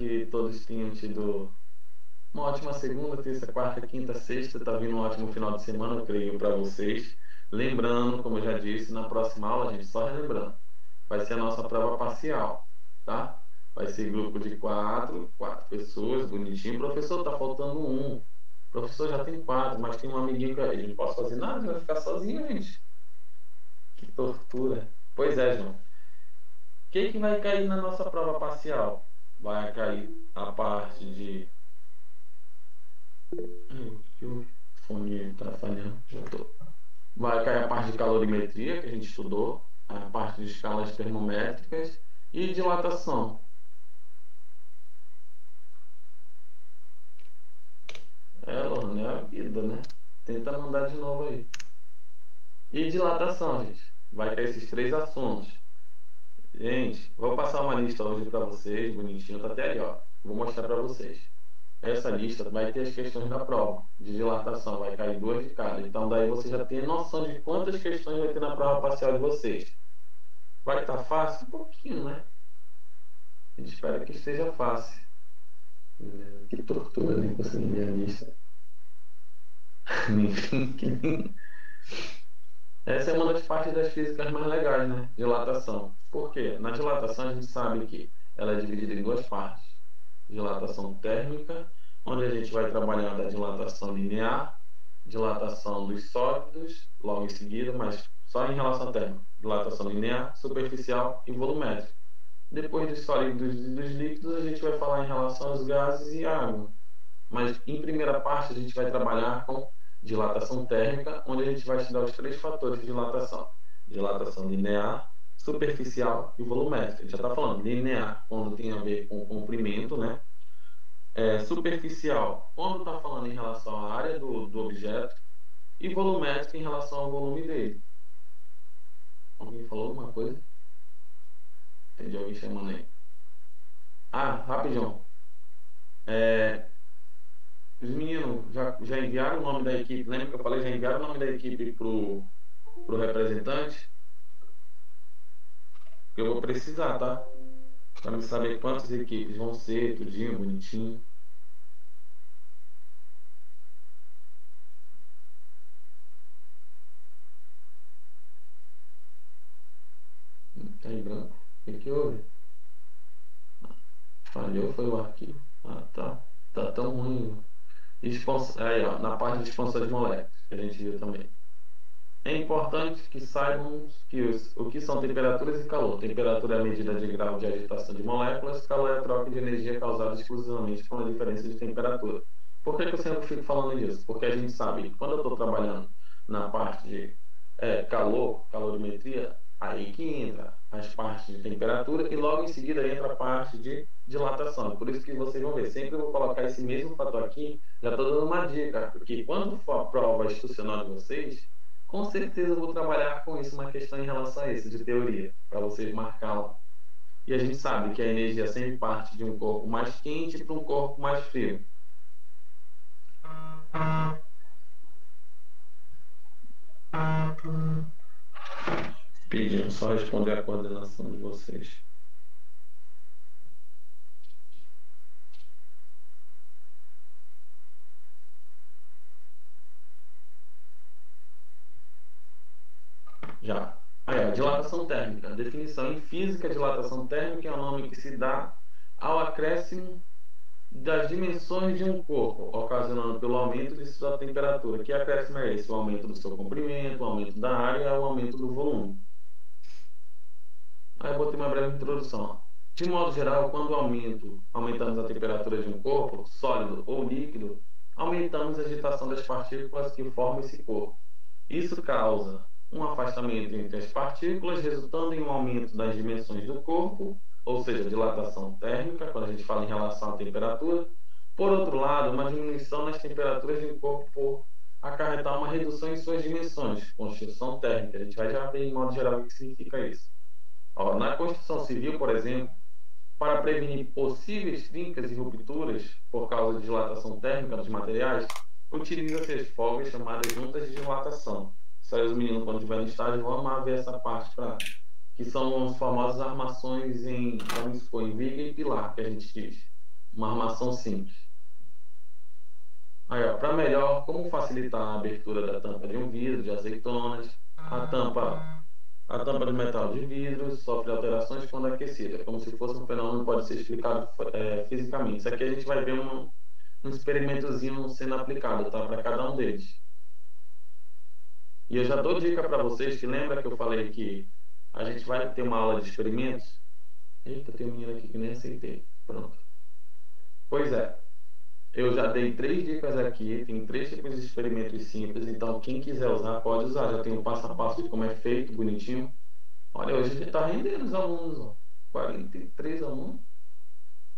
que todos tenham tido uma ótima segunda, terça, quarta, quinta, sexta. Tá vindo um ótimo final de semana, eu creio, para vocês. Lembrando, como eu já disse, na próxima aula, gente, só relembrando, vai ser a nossa prova parcial, tá? Vai ser grupo de quatro pessoas, bonitinho. Professor, tá faltando um. Professor, já tem quatro, mas tem um amiguinho que ele não posso fazer nada, vai ficar sozinho, gente. Que tortura. Pois é, João. O que que vai cair na nossa prova parcial? Vai cair a parte de. Que o fone tá falhando. Voltou. Vai cair a parte de calorimetria, que a gente estudou, a parte de escalas termométricas e dilatação. É, Lorna, é a vida, né? Tenta mandar de novo aí. E dilatação, gente. Vai cair esses três assuntos. Gente, vou passar uma lista hoje para vocês, bonitinho, tá até ali, ó. Vou mostrar para vocês. Essa lista vai ter as questões da prova de dilatação, vai cair duas de cada. Então, daí você já tem noção de quantas questões vai ter na prova parcial de vocês. Vai estar fácil? Um pouquinho, né? A gente espera que esteja fácil. Que tortura, nem consegui ver a lista. Essa é uma das partes das físicas mais legais, né? Dilatação. Por quê? Na dilatação a gente sabe que ela é dividida em duas partes. Dilatação térmica, onde a gente vai trabalhar da dilatação linear, dilatação dos sólidos, logo em seguida, mas só em relação à térmica. Dilatação linear, superficial e volumétrica. Depois dos sólidos e dos líquidos, a gente vai falar em relação aos gases e água. Mas em primeira parte, a gente vai trabalhar com dilatação térmica, onde a gente vai estudar os três fatores de dilatação: dilatação linear, superficial e volumétrica. A gente já está falando linear, quando tem a ver com o comprimento, né? Superficial, quando está falando em relação à área do objeto, e volumétrica em relação ao volume dele. Alguém falou alguma coisa? Entendi alguém chamando aí. Ah, rapidão. É, os meninos já enviaram o nome da equipe. Lembra que eu falei? Já enviaram o nome da equipe pro representante? Porque eu vou precisar, tá? Para me saber quantas equipes vão ser, tudinho, bonitinho. Tá em branco. O que houve? Falhou, foi o arquivo. Ah, tá. Tá tão ruim. Aí, ó, na parte de expansão de moléculas, que a gente viu também. É importante que saibam que o que são temperaturas e calor. Temperatura é a medida de grau de agitação de moléculas, calor é a troca de energia causada exclusivamente por uma diferença de temperatura. Por que eu sempre fico falando disso? Porque a gente sabe que quando eu estou trabalhando na parte de calorimetria, aí que entra as partes de temperatura e logo em seguida entra a parte de dilatação. Por isso que vocês vão ver, sempre eu vou colocar esse mesmo fator aqui, já estou dando uma dica, porque quando for a prova institucional de vocês, com certeza eu vou trabalhar com isso, uma questão em relação a isso, de teoria, para vocês marcá-la. E a gente sabe que a energia sempre parte de um corpo mais quente para um corpo mais frio. Pedindo só responder a coordenação de vocês. Já. Aí, ó, dilatação térmica. Definição em física, dilatação térmica é o nome que se dá ao acréscimo das dimensões de um corpo, ocasionando pelo aumento de sua temperatura. Que acréscimo é esse? O aumento do seu comprimento, o aumento da área e o aumento do volume. Aí eu botei uma breve introdução. De modo geral, quando aumentamos a temperatura de um corpo, sólido ou líquido, aumentamos a agitação das partículas que formam esse corpo. Isso causa um afastamento entre as partículas, resultando em um aumento das dimensões do corpo, ou seja, dilatação térmica, quando a gente fala em relação à temperatura. Por outro lado, uma diminuição nas temperaturas do corpo por acarretar uma redução em suas dimensões, construção térmica. A gente vai já ver, em modo geral, o que significa isso. Ó, na construção civil, por exemplo, para prevenir possíveis trincas e rupturas por causa de dilatação térmica dos materiais, utiliza-se as folgas chamadas juntas de dilatação. Isso aí os meninos, quando estiver no estágio, vão amar ver essa parte que são as famosas armações em, vamos supor, em viga e pilar, que a gente diz. uma armação simples. Aí, ó, para melhor, como facilitar a abertura da tampa de um vidro de azeitonas, a tampa de metal de vidro sofre alterações quando aquecida, como se fosse um fenômeno que pode ser explicado fisicamente. Isso aqui a gente vai ver um experimentozinho sendo aplicado, tá? Para cada um deles. E eu já dou dica para vocês que lembra que eu falei que a gente vai ter uma aula de experimentos? Eita, tem um menino aqui que nem aceitei. Pronto. Pois é. Eu já dei 3 dicas aqui, tem 3 tipos de experimentos simples, então quem quiser usar, pode usar. Já tem o passo a passo de como é feito, bonitinho. Olha, hoje a gente está rendendo os alunos, ó. 43 alunos.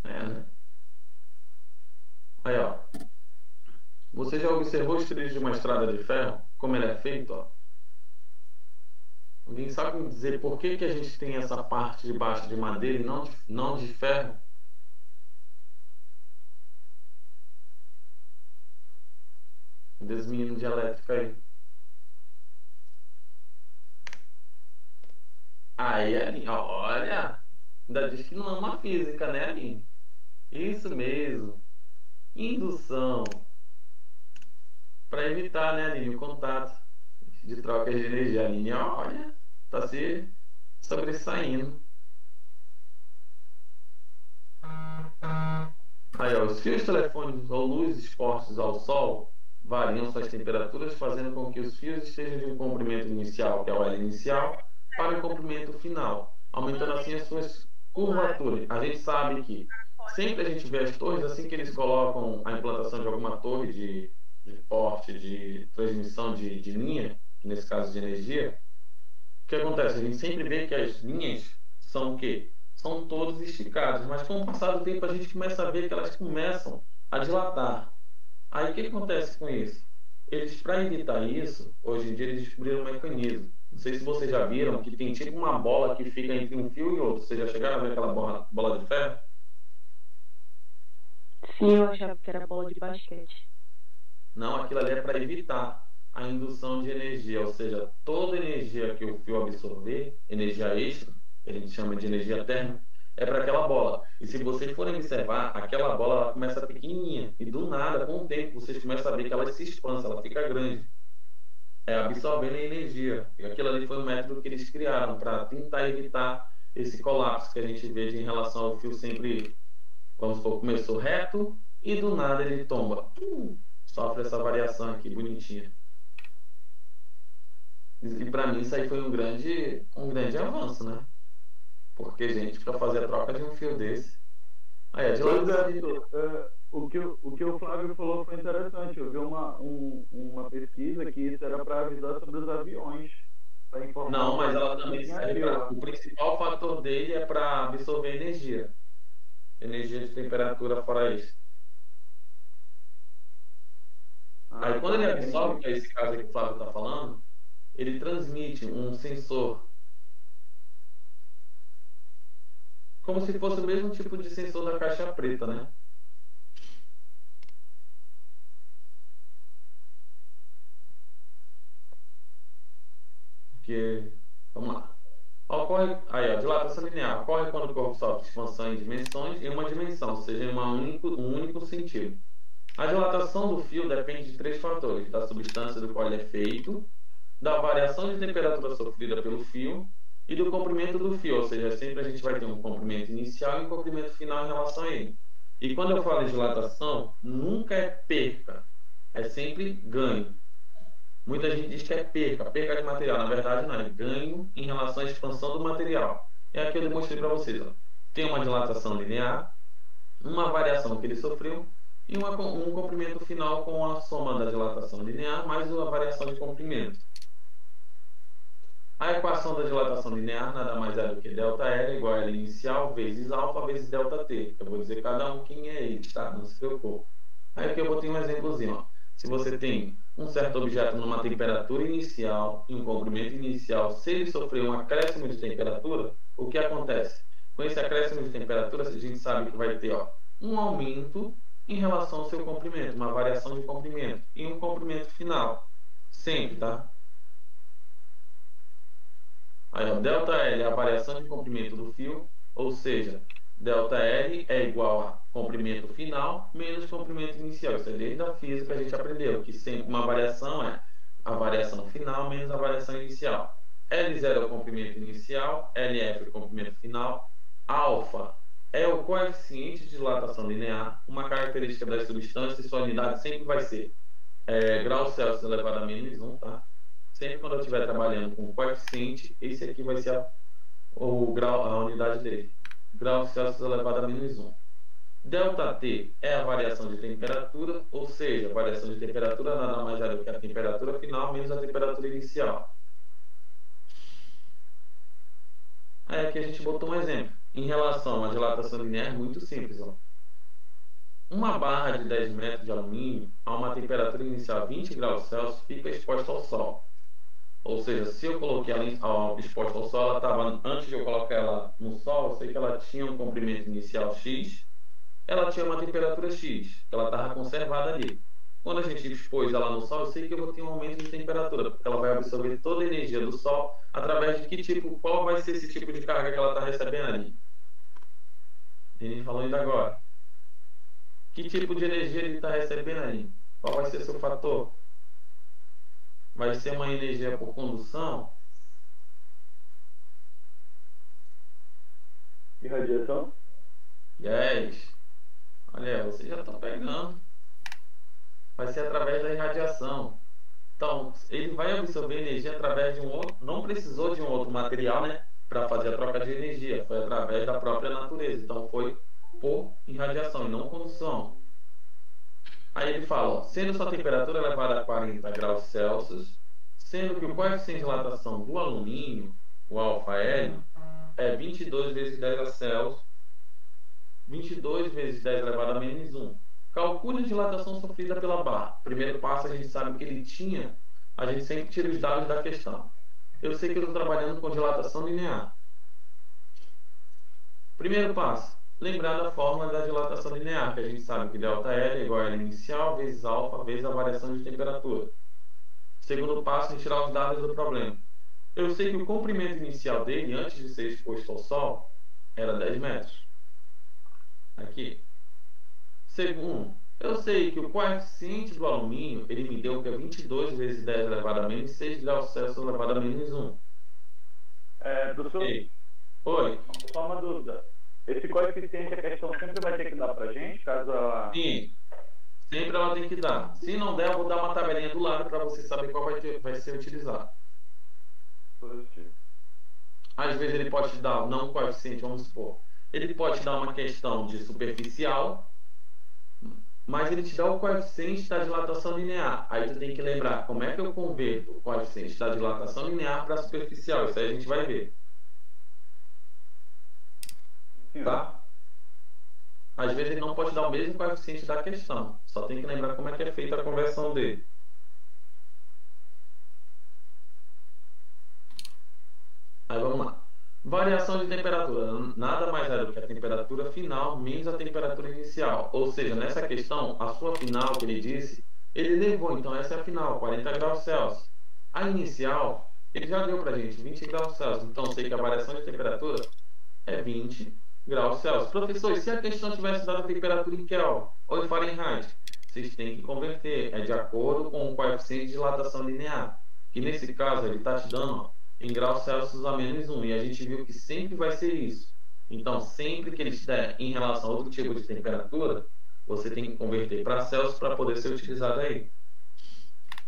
É, né? Aí, ó. Você já observou os trilhos de uma estrada de ferro? Como ele é feito, ó? Alguém sabe me dizer por que que a gente tem essa parte de baixo de madeira e não de ferro? Desmenino de elétrica aí. Aí, Aline, olha, ainda diz que não é uma física, né, Aline? Isso mesmo, indução, para evitar, né, Aline, o contato de troca de energia. Aline, olha, está se sobressaindo. Aí, ó, os fios telefônicos ou luzes expostos ao sol variam suas temperaturas, fazendo com que os fios estejam de um comprimento inicial, que é o L inicial, para o comprimento final, aumentando assim as suas curvaturas. A gente sabe que sempre a gente vê as torres, assim que eles colocam a implantação de alguma torre de porte, de transmissão de linha, nesse caso de energia, o que acontece? A gente sempre vê que as linhas são o quê? São todas esticadas, mas com o passar do tempo a gente começa a ver que elas começam a dilatar. Aí o que acontece com isso? Eles, para evitar isso, hoje em dia eles descobriram um mecanismo. Não sei se vocês já viram que tem tipo uma bola que fica entre um fio e outro. Vocês já chegaram a ver aquela bola de ferro? Sim, eu achava que era bola de basquete. Não, aquilo ali é para evitar a indução de energia, ou seja, toda energia que o fio absorver, energia extra, que a gente chama de energia térmica, é para aquela bola. E se vocês forem observar, aquela bola ela começa pequenininha e do nada, com o tempo, vocês começam a ver que ela se expande, ela fica grande, absorvendo a energia. E aquilo ali foi um método que eles criaram para tentar evitar esse colapso que a gente vê em relação ao fio sempre, vamos supor, começou reto e do nada ele tomba. Sofre essa variação aqui, bonitinha. E para mim isso aí foi um grande avanço, né? Porque, gente, para fazer a troca de um fio desse. Aí, é de lá. O que o Flávio falou foi interessante. Eu vi uma pesquisa que isso era para avisar sobre os aviões. Não, mas ela também serve para. O principal fator dele é para absorver energia. Energia de temperatura fora isso. Aí quando ele absorve, que é esse caso aí que o Flávio está falando, ele transmite um sensor. Como se fosse o mesmo tipo de sensor da caixa preta, né? Porque, vamos lá. Ocorre, aí, ó, dilatação linear. Ocorre quando o corpo sofre expansão em dimensões em uma dimensão, ou seja, em um único sentido. A dilatação do fio depende de 3 fatores: da substância do qual ele é feito, da variação de temperatura sofrida pelo fio e do comprimento do fio, ou seja, sempre a gente vai ter um comprimento inicial e um comprimento final em relação a ele. E quando eu falo de dilatação, nunca é perca, é sempre ganho. Muita gente diz que é perca de material. Na verdade, não, é ganho em relação à expansão do material. É aqui que eu demonstrei para vocês. Ó. Tem uma dilatação linear, uma variação que ele sofreu e um comprimento final com a soma da dilatação linear mais uma variação de comprimento. A equação da dilatação linear nada mais é do que ΔL igual a L inicial vezes alfa vezes ΔT. Eu vou dizer cada um quem é ele, tá? Não se preocupe. Aí aqui eu botei um exemplozinho. Ó. Se você tem um certo objeto numa temperatura inicial e um comprimento inicial, se ele sofrer um acréscimo de temperatura, o que acontece? Com esse acréscimo de temperatura, a gente sabe que vai ter um aumento em relação ao seu comprimento, uma variação de comprimento e um comprimento final. Sempre, tá? Aí, ó, ΔL é a variação de comprimento do fio, ou seja, ΔL é igual a comprimento final menos comprimento inicial. Isso é desde a física que a gente aprendeu, que sempre uma variação é a variação final menos a variação inicial. L0 é o comprimento inicial, LF é o comprimento final, alfa é o coeficiente de dilatação linear. Uma característica das substâncias, sua unidade sempre vai ser graus Celsius elevado a menos 1, tá? Sempre quando eu estiver trabalhando com coeficiente, esse aqui vai ser o grau, a unidade dele. Graus Celsius elevado a menos 1. ΔT é a variação de temperatura, ou seja, a variação de temperatura nada mais é do que a temperatura final menos a temperatura inicial. Aí aqui a gente botou um exemplo. Em relação à dilatação linear, é muito simples. Ó. Uma barra de 10 metros de alumínio a uma temperatura inicial de 20 graus Celsius fica exposta ao sol. Ou seja, se eu coloquei ela exposta ao sol, ela estava, antes de eu colocar ela no sol, eu sei que ela tinha um comprimento inicial X, ela tinha uma temperatura X, que ela estava conservada ali. Quando a gente expôs ela no sol, eu sei que eu vou ter um aumento de temperatura, porque ela vai absorver toda a energia do sol através de que tipo, qual vai ser esse tipo de carga que ela está recebendo ali. A gente falou ainda agora. Que tipo de energia ele está recebendo ali? Qual vai ser seu fator? Vai ser uma energia por condução? E radiação? Yes. Olha, vocês já estão pegando. Vai ser através da irradiação. Então, ele vai absorver energia através de um outro. Não precisou de um outro material, né? Para fazer a troca de energia. Foi através da própria natureza. Então, foi por irradiação e não condução. Aí ele fala, ó, sendo sua temperatura elevada a 40 graus Celsius, sendo que o coeficiente de dilatação do alumínio, o alfa-L, é 22 vezes 10 a Celsius, 22 vezes 10 elevado a menos 1. Calcule a dilatação sofrida pela barra. Primeiro passo, a gente sabe que ele tinha, a gente sempre tira os dados da questão. Eu sei que eu estou trabalhando com dilatação linear. Primeiro passo, lembrar da fórmula da dilatação linear, que a gente sabe que ΔL é igual a L inicial vezes alfa vezes a variação de temperatura. Segundo passo, retirar os dados do problema. Eu sei que o comprimento inicial dele, antes de ser exposto ao sol, era 10 metros. Aqui. Segundo, eu sei que o coeficiente do alumínio, ele me deu que é 22 vezes 10 elevado a menos 6 graus Celsius elevado a menos 1. Professor, Oi. só uma dúvida. Esse coeficiente, a questão sempre vai ter que dar pra gente, caso ela... Sim, sempre ela tem que dar. Se não der, eu vou dar uma tabelinha do lado para você saber qual vai ser utilizado. Positivo. Às vezes ele pode te dar, não um coeficiente, vamos supor. Ele pode te dar uma questão de superficial, mas ele te dá o coeficiente da dilatação linear. Aí tu tem que lembrar como é que eu converto o coeficiente da dilatação linear para superficial. Isso aí a gente vai ver. Tá? Às vezes ele não pode dar o mesmo coeficiente da questão. Só tem que lembrar como é que é feita a conversão dele. Aí vamos lá. Variação de temperatura. Nada mais é do que a temperatura final menos a temperatura inicial. Ou seja, nessa questão, a sua final que ele disse, ele levou. Então essa é a final, 40 graus Celsius. A inicial, ele já deu pra gente 20 graus Celsius. Então eu sei que a variação de temperatura é 20 graus Celsius. Professor, e se a questão tivesse dado a temperatura em Kelvin ou em Fahrenheit? Vocês têm que converter. É de acordo com o coeficiente de dilatação linear. Que nesse caso ele está te dando, ó, em graus Celsius a menos 1. E a gente viu que sempre vai ser isso. Então, sempre que ele estiver em relação a outro tipo de temperatura, você tem que converter para Celsius para poder ser utilizado aí.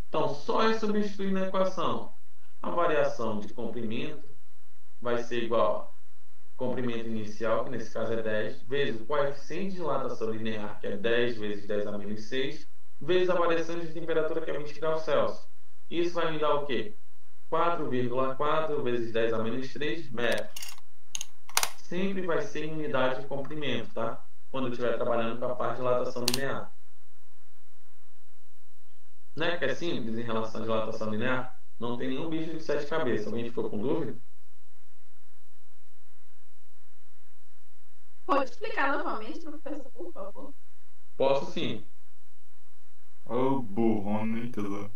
Então, só é substituir na equação. A variação de comprimento vai ser igual a comprimento inicial, que nesse caso é 10, vezes o coeficiente de dilatação linear, que é 10 vezes 10 a menos 6, vezes a variação de temperatura, que é 20 graus Celsius. Isso vai me dar o quê? 4,4 vezes 10 a menos 3 metros. Sempre vai ser em unidade de comprimento, tá? Quando eu estiver trabalhando com a parte de dilatação linear. Não é que é simples em relação à dilatação linear? Não tem nenhum bicho de 7 cabeças. Alguém ficou com dúvida? Pode explicar novamente, professor, por favor? Posso sim. Ô, burro, não entendeu.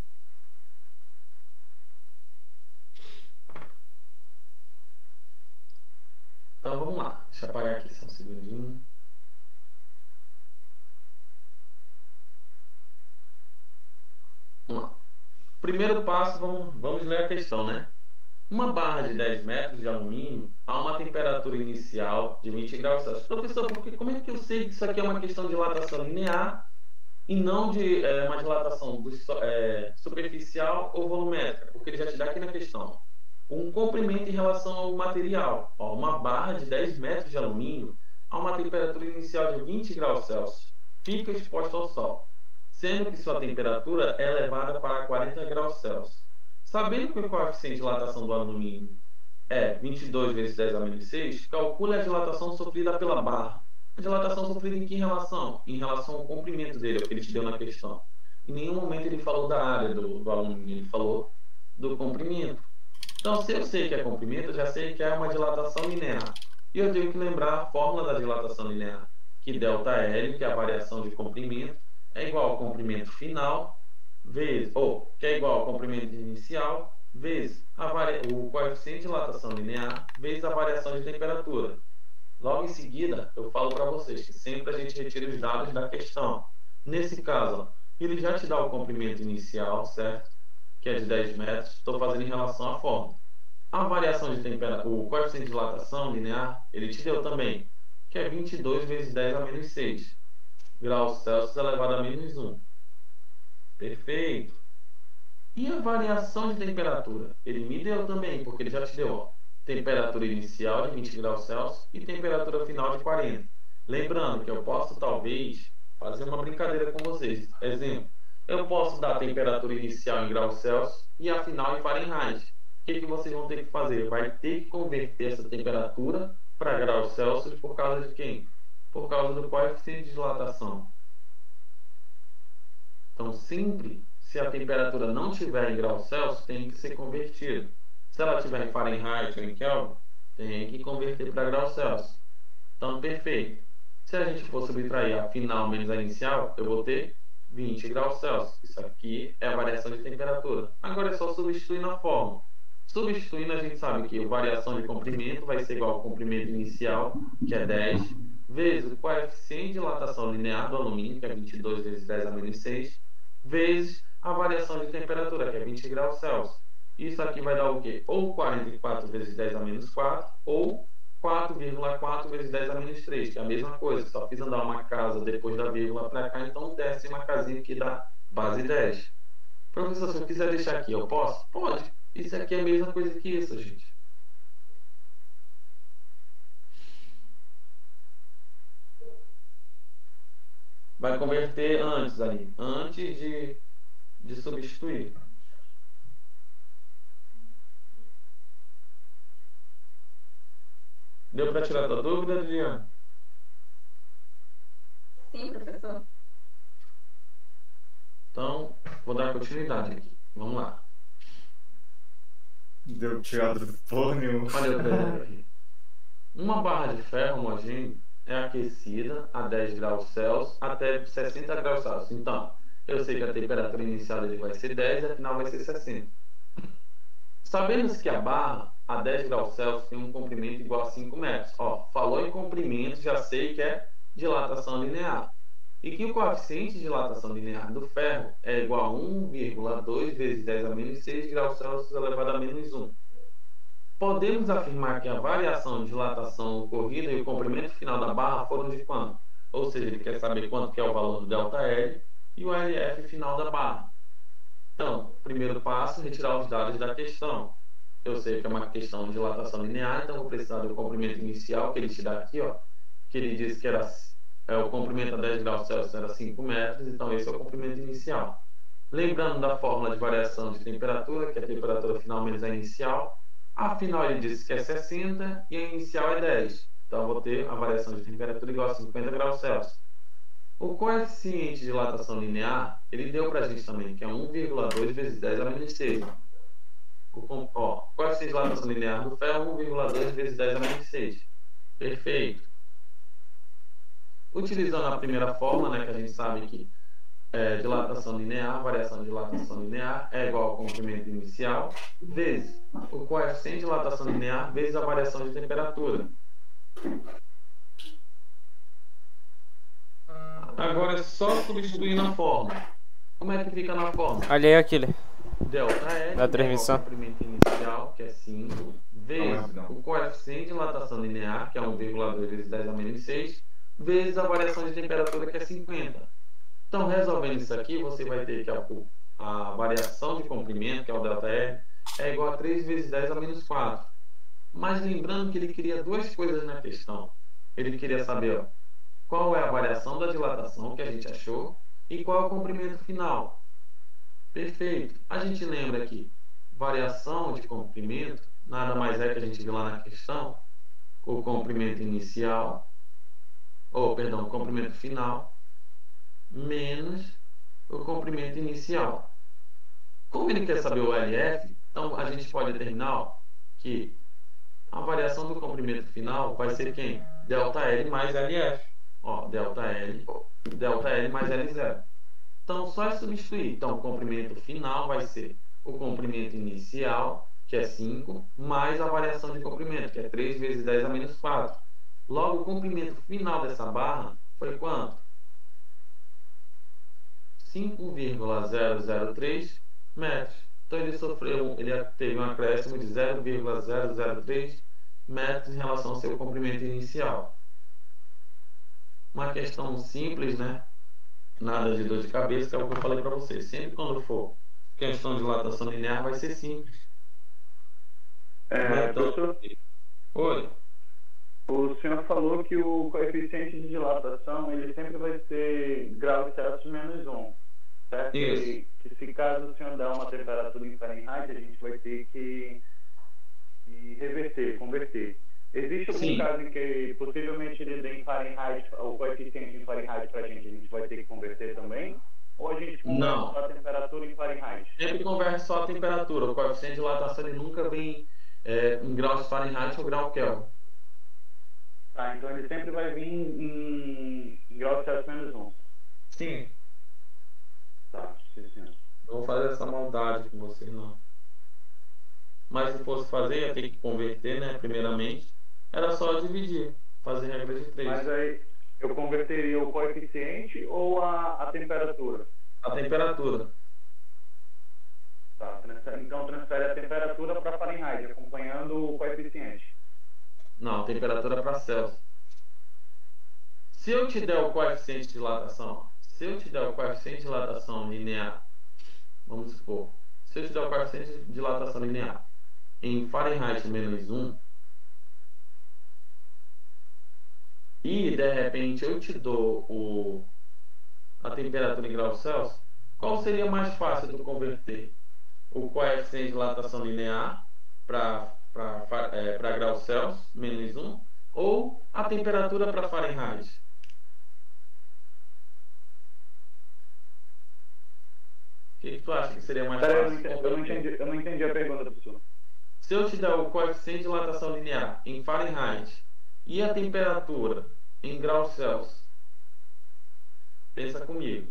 Então vamos lá. Deixa eu apagar aqui só um segundinho. Vamos lá. Primeiro passo, vamos ler a questão, né? Uma barra de 10 metros de alumínio a uma temperatura inicial de 20 graus Celsius. Professor, como é que eu sei que isso aqui é uma questão de dilatação linear e não de uma dilatação superficial ou volumétrica? Porque ele já te dá aqui na questão um comprimento em relação ao material. Ó, uma barra de 10 metros de alumínio a uma temperatura inicial de 20 graus Celsius fica exposta ao sol, sendo que sua temperatura é elevada para 40 graus Celsius. Sabendo que o coeficiente de dilatação do alumínio é 22 vezes 10 a menos 6, calcule a dilatação sofrida pela barra. A dilatação sofrida em que relação? Em relação ao comprimento dele, é o que ele te deu na questão. Em nenhum momento ele falou da área do alumínio, ele falou do comprimento. Então, se eu sei que é comprimento, eu já sei que é uma dilatação linear. E eu tenho que lembrar a fórmula da dilatação linear, que ΔL, que é a variação de comprimento, é igual ao comprimento final, vezes, que é igual ao comprimento inicial, vezes o coeficiente de dilatação linear, vezes a variação de temperatura. Logo em seguida, eu falo para vocês que sempre a gente retira os dados da questão. Nesse caso, ele já te dá o comprimento inicial, certo? Que é de 10 metros. Estou fazendo em relação à fórmula. A variação de temperatura, o coeficiente de dilatação linear, ele te deu também, que é 22 vezes 10 a menos 6 graus Celsius elevado a menos 1. Perfeito. E a variação de temperatura? Ele me deu também, porque ele já te deu, ó, temperatura inicial de 20 graus Celsius e temperatura final de 40. Lembrando que eu posso, talvez, fazer uma brincadeira com vocês. Exemplo, eu posso dar a temperatura inicial em graus Celsius e a final em Fahrenheit. O que vocês vão ter que fazer? Vai ter que converter essa temperatura para graus Celsius por causa de quem? Por causa do coeficiente de dilatação. Então, sempre, se a temperatura não estiver em graus Celsius, tem que ser convertido. Se ela estiver em Fahrenheit ou em Kelvin, tem que converter para graus Celsius. Então, perfeito. Se a gente for subtrair a final menos a inicial, eu vou ter 20 graus Celsius. Isso aqui é a variação de temperatura. Agora é só substituir na fórmula. Substituindo, a gente sabe que a variação de comprimento vai ser igual ao comprimento inicial, que é 10, vezes o coeficiente de dilatação linear do alumínio, que é 22 vezes 10 a menos 6, vezes a variação de temperatura, que é 20 graus Celsius. Isso aqui vai dar o quê? Ou 44 vezes 10 a menos 4, ou 4,4 vezes 10 a menos 3, que é a mesma coisa. Só fiz andar uma casa depois da vírgula para cá, então desce uma casinha aqui da base 10. Professor, se eu quiser deixar aqui, eu posso? Pode. Isso aqui é a mesma coisa que isso, gente. Vai converter antes ali, antes de substituir. Deu para tirar a tua dúvida, Adriana? Sim, professor. Então, vou dar continuidade aqui. Vamos lá. Deu tirado do forno. Olha o exemplo aqui. Uma barra de ferro homogêneo é aquecida a 10 graus Celsius até 60 graus Celsius. Então, eu sei que a temperatura inicial dele vai ser 10 e a final vai ser 60. Sabendo-se que a barra a 10 graus Celsius tem um comprimento igual a 5 metros. Ó, falou em comprimento, já sei que é dilatação linear. E que o coeficiente de dilatação linear do ferro é igual a 1,2 vezes 10 a menos 6 graus Celsius elevado a menos 1. Podemos afirmar que a variação de dilatação ocorrida e o comprimento final da barra foram de quanto? Ou seja, ele quer saber quanto que é o valor do ΔL e o LF final da barra. Então, primeiro passo, retirar os dados da questão. Eu sei que é uma questão de dilatação linear, então vou precisar do comprimento inicial que ele te dá aqui, ó, que ele diz que era o comprimento a 10 graus Celsius era 5 metros, então esse é o comprimento inicial. Lembrando da fórmula de variação de temperatura, que é a temperatura final menos a inicial. A final ele disse que é 60 e a inicial é 10. Então eu vou ter a variação de temperatura igual a 50 graus Celsius. O coeficiente de dilatação linear, ele deu para a gente também, que é 1,2 vezes 10 a menos 6. O coeficiente de dilatação linear do ferro é 1,2 vezes 10 a menos 6. Perfeito. Utilizando a primeira fórmula, né, que a gente sabe que dilatação linear, variação de dilatação linear é igual ao comprimento inicial, vezes o coeficiente de dilatação linear, vezes a variação de temperatura. Agora é só substituir na forma. Como é que fica na forma? Olha aí aquele. Delta L Da transmissão. é o comprimento inicial, que é 5, vezes o coeficiente de dilatação linear, que é 1,2 vezes 10 a menos 6, vezes a variação de temperatura, que é 50. Então, resolvendo isso aqui, você vai ter que a variação de comprimento, que é o delta L, é igual a 3 vezes 10 a menos 4. Mas lembrando que ele queria duas coisas na questão. Ele queria saber, ó, qual é a variação da dilatação, que a gente achou, e qual é o comprimento final. Perfeito. A gente lembra que variação de comprimento nada mais é que a gente viu lá na questão, o comprimento inicial, o comprimento final, menos o comprimento inicial. Como ele quer saber o LF, então a gente pode determinar, ó, que a variação do comprimento final vai ser quem? Delta L mais LF. Ó, delta L mais L0. Então, só é substituir. Então, o comprimento final vai ser o comprimento inicial, que é 5, mais a variação de comprimento, que é 3 vezes 10 a menos 4. Logo, o comprimento final dessa barra foi quanto? 5,003 metros. Então, ele teve um acréscimo de 0,003 metros em relação ao seu comprimento inicial. Uma questão simples, né? Nada de dor de cabeça, que é o que eu falei para você. Sempre quando for questão de dilatação linear, vai ser simples. Professor, Oi. o senhor falou que o coeficiente de dilatação ele sempre vai ser graus Celsius menos 1, certo? Isso. Que se caso o senhor der uma temperatura em Fahrenheit, a gente vai ter que converter. Existe algum Sim. caso em que possivelmente ele dê em Fahrenheit, o coeficiente em Fahrenheit para a gente vai ter que converter também? Ou a gente converte Não. só a temperatura em Fahrenheit? Sempre converte só a temperatura. O coeficiente de dilatação ele nunca vem em graus Fahrenheit ou grau Kelvin. Tá, então ele sempre vai vir em graus Celsius menos 1. Sim. Tá, sim, senhor. Não vou fazer essa maldade com você, não. Mas se fosse fazer, ia ter que converter, né? Primeiramente. Era só dividir. Fazer regra de 3. Mas aí eu converteria o coeficiente ou a temperatura? A temperatura. Tá, então transfere a temperatura para Fahrenheit, acompanhando o coeficiente. Não, temperatura para Celsius. Se eu te der o coeficiente de dilatação, linear, vamos supor, se eu te der o coeficiente de dilatação linear em Fahrenheit menos 1, e de repente eu te dou a temperatura em graus Celsius, qual seria mais fácil de converter? O coeficiente de dilatação linear para graus Celsius menos 1 ou a temperatura para Fahrenheit? O que tu acha que seria mais Pera, fácil? eu não entendi a pergunta, professor. Se eu te der o coeficiente de dilatação linear em Fahrenheit e a temperatura em graus Celsius, pensa comigo.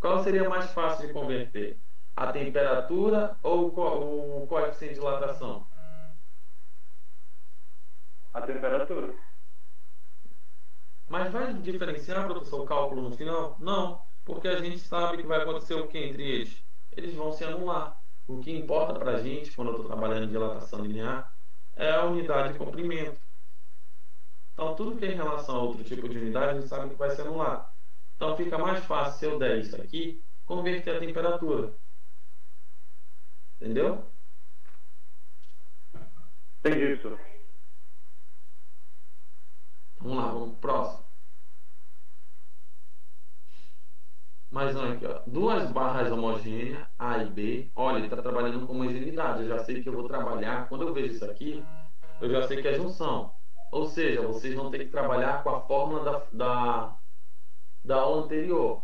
Qual seria mais fácil de converter? A temperatura ou o coeficiente de dilatação? A temperatura. Mas vai diferenciar, professor, o cálculo no final? Não, porque a gente sabe que vai acontecer o que entre eles? Eles vão se anular. O que importa para a gente, quando eu estou trabalhando em dilatação linear, é a unidade de comprimento. Então, tudo que é em relação a outro tipo de unidade, a gente sabe que vai se anular. Então, fica mais fácil, se eu der isso aqui, converter a temperatura. Entendeu? Entendi, professor. Vamos lá, vamos pro próximo. Mais um aqui, ó. Duas barras homogêneas, A e B. Olha, ele está trabalhando com homogeneidade. Eu já sei que eu vou trabalhar. Quando eu vejo isso aqui, eu já sei que é junção. Ou seja, vocês vão ter que trabalhar com a fórmula da aula anterior.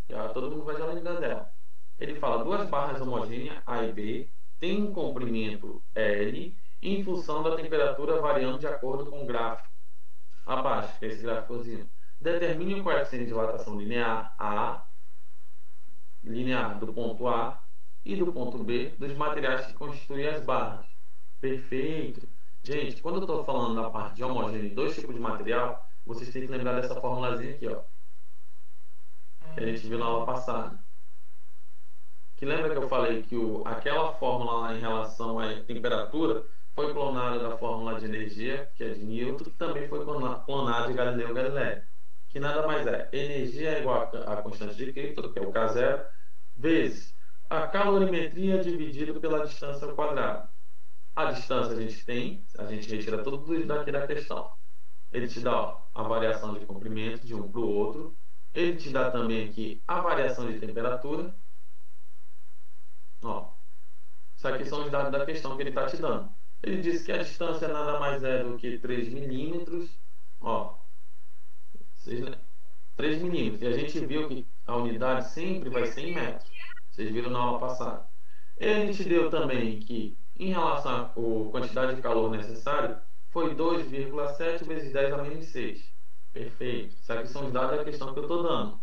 Já, todo mundo vai já lembrar dela. Ele fala duas barras homogêneas, A e B, tem um comprimento L em função da temperatura variando de acordo com o gráfico abaixo, que é esse gráficozinho. Determine o coeficiente de dilatação linear do ponto A e do ponto B dos materiais que constituem as barras. Perfeito. Gente, quando eu estou falando da parte de homogêneo em dois tipos de material, vocês têm que lembrar dessa formulazinha aqui, ó, que a gente viu na aula passada. Que lembra que eu falei que aquela fórmula lá em relação à temperatura foi clonada da fórmula de energia, que é de Newton, que também foi clonada de Galileu Galilei, que nada mais é, energia é igual a constante de Kirchhoff, que é o K0, vezes a calorimetria dividido pela distância ao quadrado. A distância a gente retira tudo daqui da questão. Ele te dá, ó, a variação de comprimento de um para o outro, ele te dá também aqui a variação de temperatura. Ó, isso aqui são os dados da questão que ele está te dando. Ele diz que a distância nada mais é do que 3 milímetros. Ó, 3 milímetros. E a gente viu que a unidade sempre vai ser em metros. Vocês viram na aula passada. Ele te deu também que, em relação à quantidade de calor necessário, foi 2,7 vezes 10 a menos 6. Perfeito. Isso aqui são os dados da questão que eu estou dando.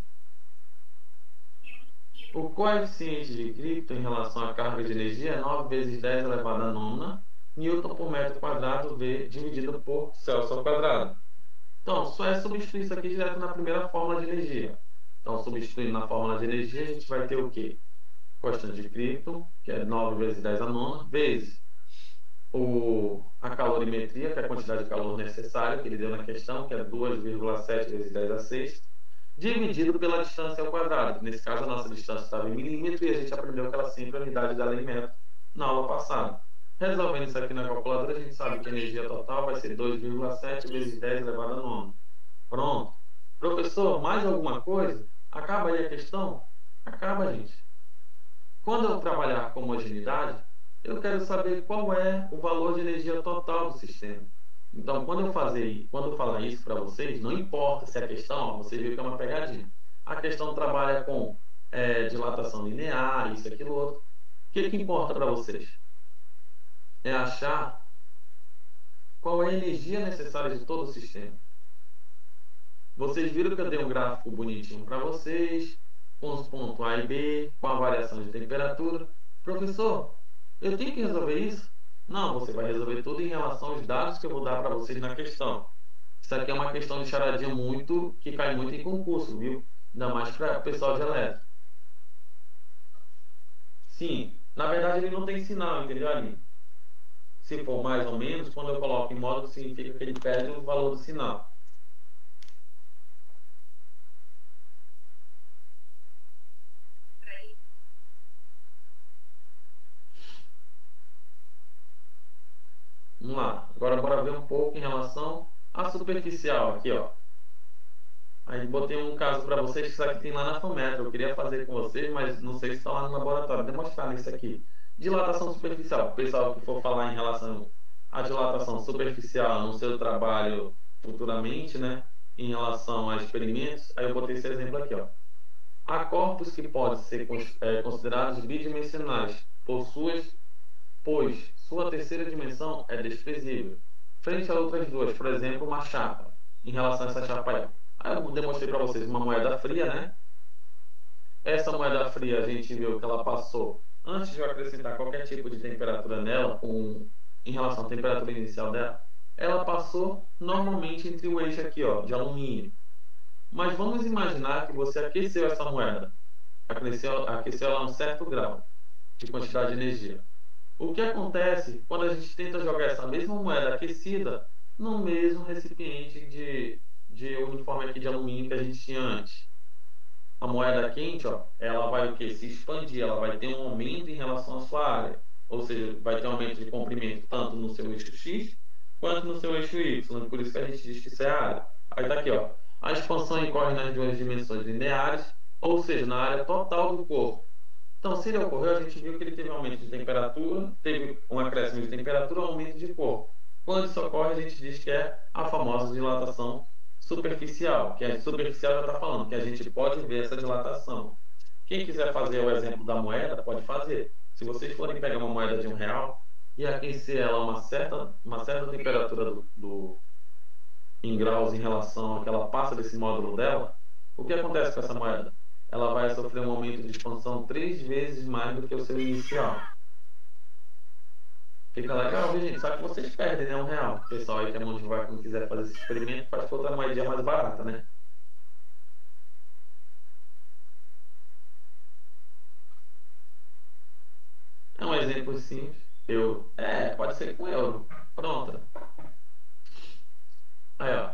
O coeficiente de Kirchhoff em relação à carga de energia é 9 vezes 10 elevado a nona Newton por metro quadrado dividido por Celsius ao quadrado. Então, só é substituir isso aqui direto na primeira fórmula de energia. Então, substituindo na fórmula de energia, a gente vai ter o quê? Constante de Kirchhoff, que é 9 vezes 10 a nona, vezes a calorimetria, que é a quantidade de calor necessária, que ele deu na questão, que é 2,7 vezes 10 a 6, dividido pela distância ao quadrado. Nesse caso, a nossa distância estava em milímetro e a gente aprendeu que ela sempre é a unidade dela em metro na aula passada. Resolvendo isso aqui na calculadora, a gente sabe que a energia total vai ser 2,7 vezes 10 elevado a nona. Pronto. Professor, mais alguma coisa? Acaba aí a questão? Acaba, gente. Quando eu trabalhar com homogeneidade, eu quero saber qual é o valor de energia total do sistema. Então, quando eu falar isso para vocês, não importa se a questão, ó, você viu que é uma pegadinha. A questão trabalha com dilatação linear, isso, aquilo, outro. O que importa para vocês? É achar qual é a energia necessária de todo o sistema. Vocês viram que eu dei um gráfico bonitinho para vocês, com os pontos A e B, com a variação de temperatura. Professor, eu tenho que resolver isso? Não, você vai resolver tudo em relação aos dados que eu vou dar para vocês na questão. Isso aqui é uma questão de charadinha que cai muito em concurso, viu? Ainda mais para o pessoal de elétrica. Sim, na verdade ele não tem sinal, entendeu, Aline? Se for mais ou menos, quando eu coloco em módulo, significa que ele perde o valor do sinal. Vamos lá, agora bora ver um pouco em relação à superficial aqui, ó. Aí botei um caso para vocês que isso aqui tem lá na Fometro. Eu queria fazer com vocês, mas não sei se está lá no laboratório. Vou demonstrar isso aqui. Dilatação superficial. O pessoal que for falar em relação à dilatação superficial no seu trabalho futuramente, né, em relação a experimentos, aí eu botei esse exemplo aqui, ó. Há corpos que podem ser considerados bidimensionais, pois sua terceira dimensão é desprezível, frente a outras duas, por exemplo, uma chapa, em relação a essa chapa aí. Aí eu demonstrei para vocês uma moeda fria, né? Essa moeda fria a gente viu que ela passou, antes de eu acrescentar qualquer tipo de temperatura nela, em relação à temperatura inicial dela, ela passou normalmente entre o eixo aqui, ó, de alumínio. Mas vamos imaginar que você aqueceu essa moeda, aqueceu ela a um certo grau de quantidade de energia. O que acontece quando a gente tenta jogar essa mesma moeda aquecida no mesmo recipiente de uniforme aqui de alumínio que a gente tinha antes? A moeda quente, ó, ela vai o quê? Se expandir, ela vai ter um aumento em relação à sua área. Ou seja, vai ter um aumento de comprimento tanto no seu eixo X quanto no seu eixo Y. Por isso que a gente diz que isso é área. Aí tá aqui, ó. A expansão ocorre nas duas dimensões lineares, ou seja, na área total do corpo. Então, se ele ocorreu, a gente viu que ele teve um aumento de temperatura, teve um acréscimo de temperatura, um aumento de corpo. Quando isso ocorre, a gente diz que é a famosa dilatação superficial, que a superficial já está falando, que a gente pode ver essa dilatação. Quem quiser fazer o exemplo da moeda, pode fazer. Se vocês forem pegar uma moeda de R$1 e aquecer ela a uma certa temperatura em graus em relação a que ela passa desse módulo dela, o que acontece com essa moeda? Ela vai sofrer um aumento de expansão 3 vezes mais do que o seu inicial. Fica legal, viu, gente? Só que vocês perdem, né? R$ 1. O pessoal aí que é mão de vaca, não quiser fazer esse experimento, faz com outra moedinha mais barata, né? É um exemplo simples. Euro. Pode ser com euro. Pronto. Aí, ó.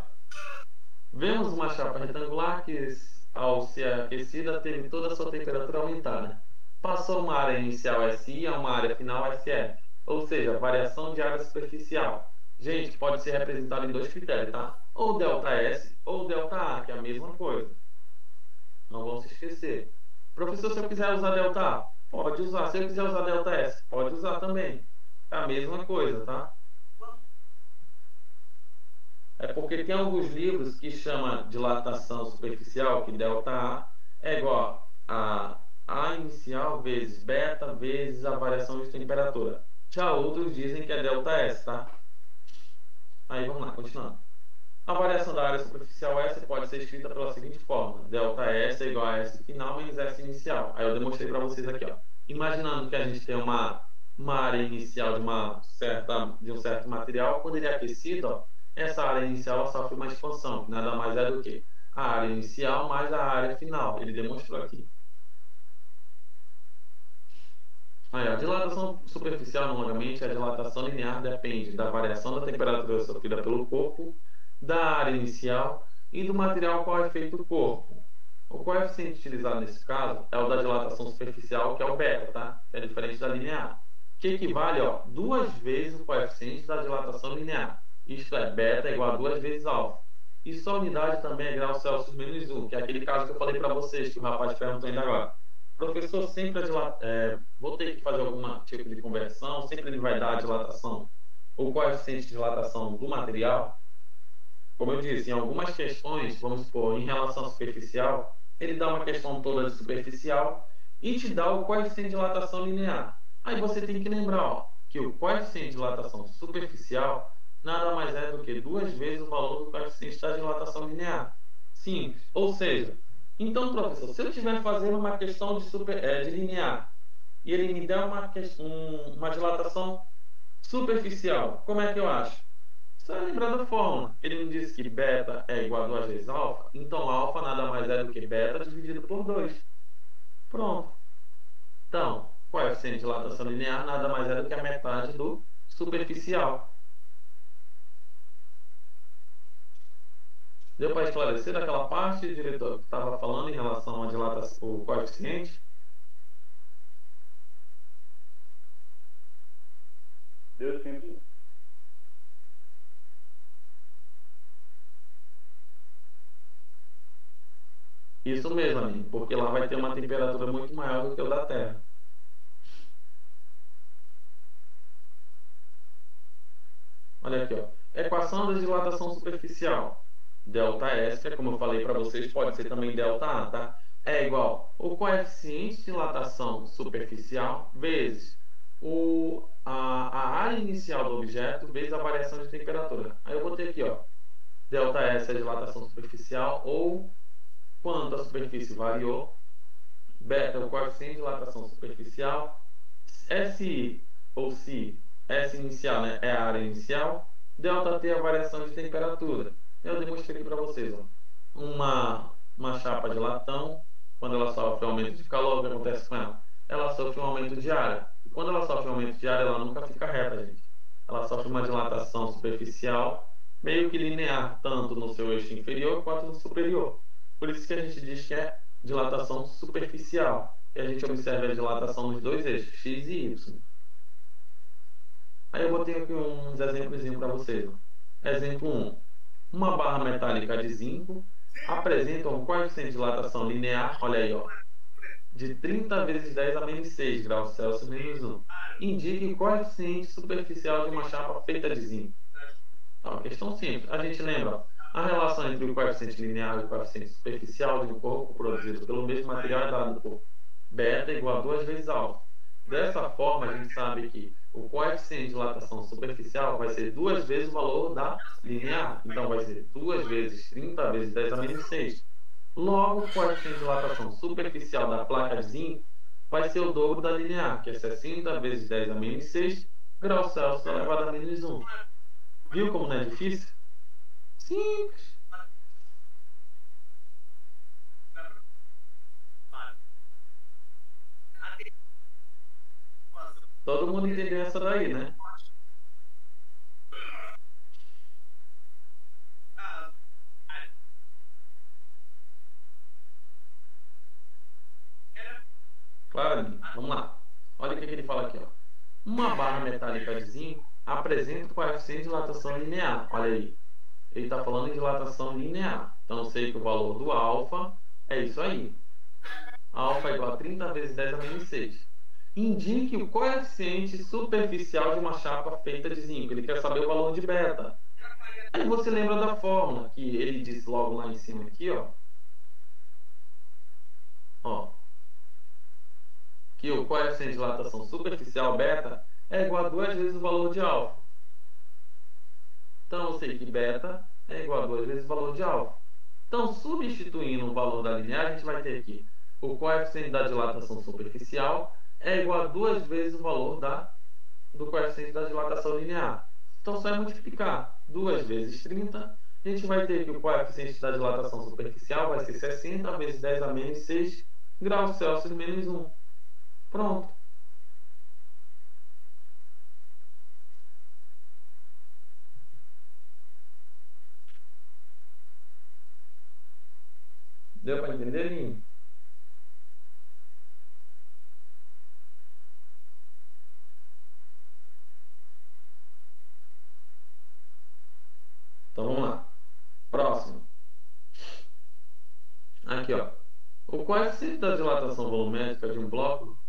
Vemos uma chapa retangular que, ao ser aquecida, teve toda a sua temperatura aumentada. Passou uma área inicial SI a uma área final SF, ou seja, variação de área superficial. Gente, pode ser representado em dois critérios, tá? Ou ΔS ou ΔA, que é a mesma coisa. Não vão se esquecer. Professor, se eu quiser usar ΔA, pode usar. Se eu quiser usar ΔS, pode usar também. É a mesma coisa, tá? É porque tem alguns livros que chamam dilatação superficial, que ΔA é igual a A inicial vezes beta vezes a variação de temperatura. Já outros dizem que é ΔS, tá? Aí vamos lá, continuando. A variação da área superficial S pode ser escrita pela seguinte forma: ΔS é igual a S final menos S inicial. Aí eu demonstrei para vocês aqui, ó. Imaginando que a gente tem uma área inicial de um certo material, quando ele é aquecido, ó, essa área inicial ela sofre uma expansão, que nada mais é do que a área inicial mais a área final. Ele demonstrou aqui. Aí, a dilatação superficial, normalmente, a dilatação linear depende da variação da temperatura sofrida pelo corpo, da área inicial e do material qual é feito o corpo. O coeficiente utilizado nesse caso é o da dilatação superficial, que é o beta, tá? É diferente da linear, que equivale a 2 vezes o coeficiente da dilatação linear. Isto é, beta é igual a 2 vezes alfa. E sua unidade também é grau Celsius menos 1, que é aquele caso que eu falei para vocês, que o rapaz perguntou ainda agora. Professor, sempre vou ter que fazer algum tipo de conversão, sempre ele vai dar a dilatação, o coeficiente de dilatação do material. Como eu disse, em algumas questões, vamos supor, em relação à superficial, ele dá uma questão toda de superficial e te dá o coeficiente de dilatação linear. Aí você tem que lembrar, ó, que o coeficiente de dilatação superficial nada mais é do que 2 vezes o valor do coeficiente da dilatação linear. Simples. Ou seja, então, professor, se eu estiver fazendo uma questão de linear e ele me der uma dilatação superficial, como é que eu acho? Você vai lembrar da fórmula. Ele me disse que beta é igual a 2 vezes alfa, então alfa nada mais é do que beta dividido por 2. Pronto. Então, coeficiente de dilatação linear nada mais é do que a metade do superficial. Deu para esclarecer aquela parte, diretor, que estava falando em relação à dilatação, o coeficiente? Deu sim. Isso mesmo, amigo, porque lá vai ter uma temperatura muito maior do que o da Terra. Olha aqui, ó. Equação da dilatação superficial. ΔS, que é como eu falei para vocês, pode ser também ΔA, tá? É igual o coeficiente de dilatação superficial vezes a área inicial do objeto vezes a variação de temperatura. Aí eu botei aqui, ó. ΔS é a dilatação superficial ou quanto a superfície variou. Beta é o coeficiente de dilatação superficial. SI ou Si, S inicial, né, é a área inicial. ΔT é a variação de temperatura. Eu demonstrei aqui para vocês, ó, uma chapa de latão, quando ela sofre um aumento de calor, o que acontece com ela? Ela sofre um aumento de área. E quando ela sofre um aumento de área, ela nunca fica reta, gente. Ela sofre uma dilatação superficial, meio que linear, tanto no seu eixo inferior quanto no superior. Por isso que a gente diz que é dilatação superficial. E a gente observa a dilatação nos dois eixos, X e Y. Aí eu botei aqui uns exemplos para vocês. Ó. Exemplo 1. Uma barra metálica de zinco apresenta um coeficiente de dilatação linear, olha aí, ó, de 30 vezes 10 a menos 6 graus Celsius menos 1. Indique o coeficiente superficial de uma chapa feita de zinco. Então, questão simples. A gente lembra, ó, a relação entre o coeficiente linear e o coeficiente superficial de um corpo produzido pelo mesmo material é dado por beta igual a 2 vezes alfa. Dessa forma, a gente sabe que o coeficiente de dilatação superficial vai ser 2 vezes o valor da linear. Então, vai ser 2 vezes 30 vezes 10 a menos 6. Logo, o coeficiente de dilatação superficial da placa de zinco vai ser o dobro da linear, que é 60 vezes 10 a menos 6, graus Celsius elevado a menos 1. Viu como não é difícil? Simples. Todo mundo entendeu essa daí, né? Claro, vamos lá. Olha o que ele fala aqui, ó. Uma barra metálica de zinco apresenta o coeficiente de dilatação linear. Olha aí. Ele está falando de dilatação linear. Então, eu sei que o valor do alfa é isso aí. Alfa é igual a 30 vezes 10 a menos 6. Indique o coeficiente superficial de uma chapa feita de zinco. Ele quer saber o valor de beta. Aí você lembra da fórmula que ele disse logo lá em cima aqui, ó. Ó. Que o coeficiente de dilatação superficial beta é igual a 2 vezes o valor de alfa. Então, eu sei que beta é igual a 2 vezes o valor de alfa. Então, substituindo o valor da linear, a gente vai ter aqui o coeficiente da dilatação superficial é igual a 2 vezes o valor do coeficiente da dilatação linear. Então, só é multiplicar 2 vezes 30. A gente vai ter que o coeficiente da dilatação superficial vai ser 60 vezes 10 a menos 6 graus Celsius menos 1. Pronto. Deu para entender, Linho? Então vamos lá. Próximo. Aqui, ó. O coeficiente da dilatação volumétrica de um bloco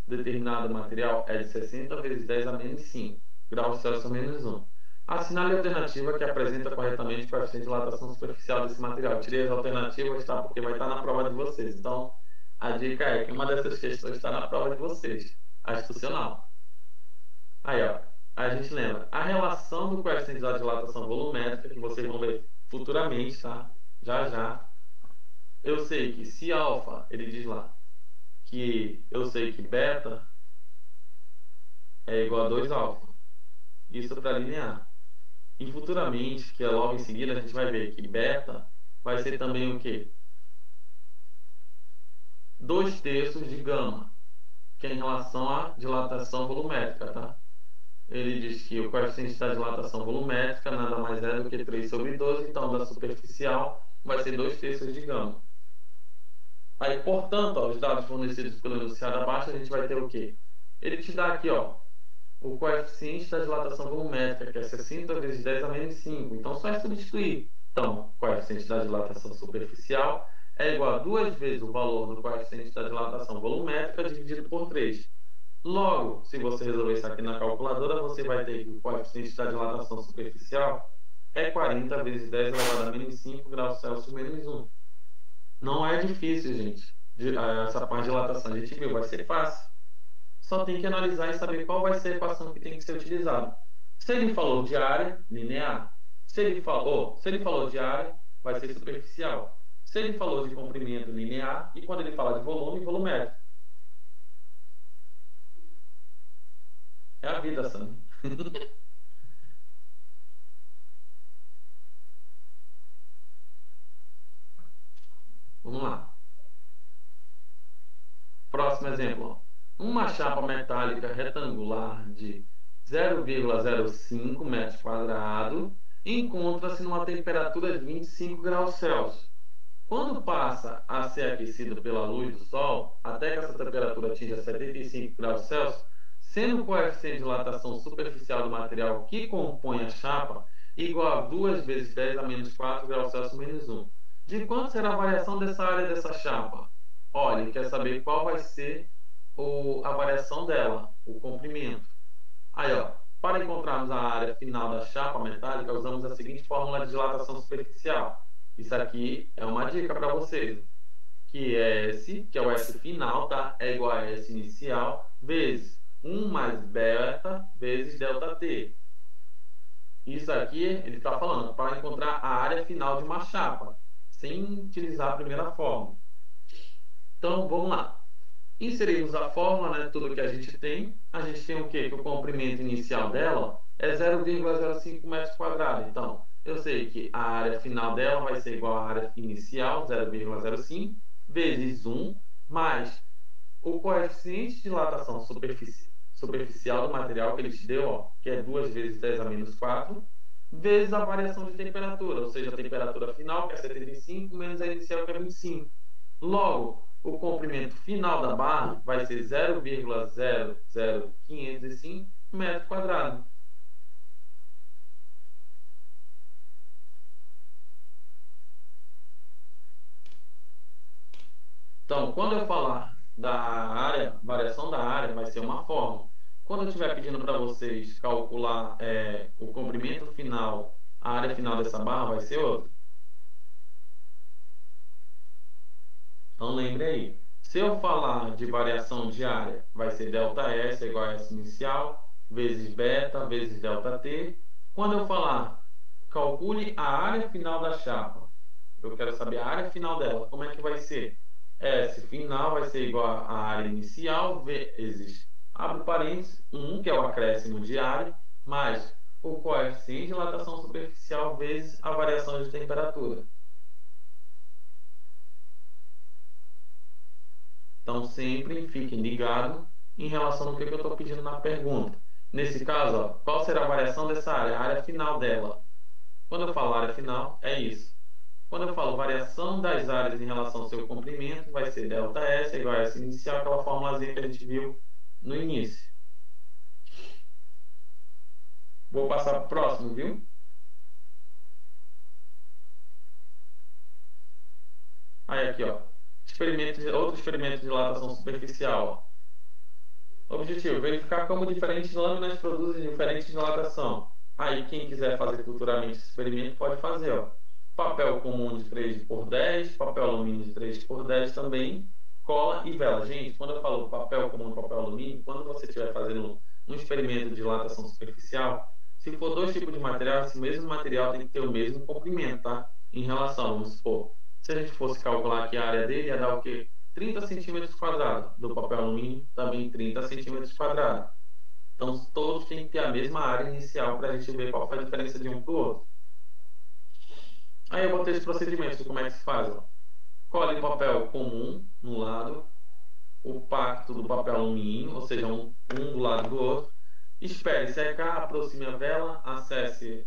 determinado material é de 60 vezes 10 a menos 5 graus Celsius menos 1. Assinale a alternativa que apresenta corretamente o coeficiente de dilatação superficial desse material. Tirei as alternativas, tá? Porque vai estar na prova de vocês. Então, a dica é que uma dessas questões está na prova de vocês. Institucional. Aí, ó. A gente lembra. A relação do coeficiente da dilatação volumétrica, que vocês vão ver futuramente, tá? Já, já. Eu sei que se alfa, ele diz lá, que eu sei que beta é igual a 2 alfa. Isso para linear. E futuramente, que é logo em seguida, a gente vai ver que beta vai ser também o quê? 2/3 de gama, que é em relação à dilatação volumétrica, tá? Ele diz que o coeficiente da dilatação volumétrica nada mais é do que 3/12, então da superficial vai ser 2/3 de gama. Aí, portanto, ó, os dados fornecidos pelo enunciado abaixo, a gente vai ter o quê? Ele te dá aqui, ó, o coeficiente da dilatação volumétrica, que é 60 vezes 10 a menos 5. Então, só é substituir. Então, o coeficiente da dilatação superficial é igual a 2 vezes o valor do coeficiente da dilatação volumétrica dividido por 3. Logo, se você resolver isso aqui na calculadora, você vai ter que o coeficiente da dilatação superficial é 40 vezes 10 elevado a menos 5 graus Celsius menos 1. Não é difícil, gente, essa parte de dilatação. A gente viu, vai ser fácil. Só tem que analisar e saber qual vai ser a equação que tem que ser utilizada. Se ele falou de área, linear. Se ele falou de área, vai ser superficial. Se ele falou de comprimento, linear. E quando ele fala de volume, volumétrico. É a vida, Sam. Vamos lá. Próximo exemplo. Uma chapa metálica retangular de 0,05 metros quadrados encontra-se numa temperatura de 25 graus Celsius. Quando passa a ser aquecido pela luz do Sol, até que essa temperatura atinja 75 graus Celsius, sendo o coeficiente de dilatação superficial do material que compõe a chapa igual a 2 vezes 10 a menos 4 graus Celsius menos 1. De quanto será a variação dessa área dessa chapa? Olha, ele quer saber qual vai ser a variação dela, o comprimento. Aí, ó, para encontrarmos a área final da chapa metálica, usamos a seguinte fórmula de dilatação superficial. Isso aqui é uma dica para vocês, que é S, que é o S final, tá? É igual a S inicial, vezes 1 mais beta, vezes ΔT. Isso aqui, ele está falando, para encontrar a área final de uma chapa, sem utilizar a primeira fórmula. Então, vamos lá. Inserimos a fórmula, né, tudo que a gente tem o quê? Que o comprimento inicial dela é 0,05 metros quadrados. Então, eu sei que a área final dela vai ser igual à área inicial, 0,05, vezes 1, mais o coeficiente de dilatação superficial do material que ele te deu, ó, que é 2 vezes 10 a menos 4, vezes a variação de temperatura, ou seja, a temperatura final, que é 75, menos a inicial, que é 25. Logo, o comprimento final da barra vai ser 0,00505 metros quadrados. Então, quando eu falar da área, variação da área vai ser uma forma. Quando eu estiver pedindo para vocês calcular o comprimento final, a área final dessa barra vai ser outra. Então, lembre aí. Se eu falar de variação de área, vai ser ΔS igual a S inicial, vezes beta, vezes ΔT. Quando eu falar, calcule a área final da chapa. Eu quero saber a área final dela. Como é que vai ser? S final vai ser igual à área inicial vezes, abre parênteses, 1, que é o acréscimo de área, mais o coeficiente de dilatação superficial vezes a variação de temperatura. Então, sempre fiquem ligados em relação ao que eu estou pedindo na pergunta. Nesse caso, ó, qual será a variação dessa área? A área final dela. Quando eu falo área final, é isso. Quando eu falo variação das áreas em relação ao seu comprimento, vai ser ΔS igual a S inicial, aquela formulazinha que a gente viu no início. Vou passar para o próximo, viu? Aí aqui, ó. Outro experimento de dilatação superficial. Ó. Objetivo: verificar como diferentes lâminas produzem diferentes dilatação. Aí, quem quiser fazer futuramente esse experimento pode fazer, ó. Papel comum de 3x10, papel alumínio de 3x10 também, cola e vela. Gente, quando eu falo papel comum e papel alumínio, quando você estiver fazendo um experimento de dilatação superficial, se for dois tipos de material, esse mesmo material tem que ter o mesmo comprimento, tá? Em relação, vamos supor, se a gente fosse calcular aqui a área dele, ia dar o quê? 30 centímetros quadrados. Do papel alumínio, também 30 centímetros quadrados. Então, todos têm que ter a mesma área inicial para a gente ver qual foi a diferença de um para o outro. Aí eu botei os procedimentos de como é que se faz. Ó. Colhe papel comum no lado, o pacto do papel alumínio, ou seja, um do lado do outro. Espere secar, aproxime a vela, acesse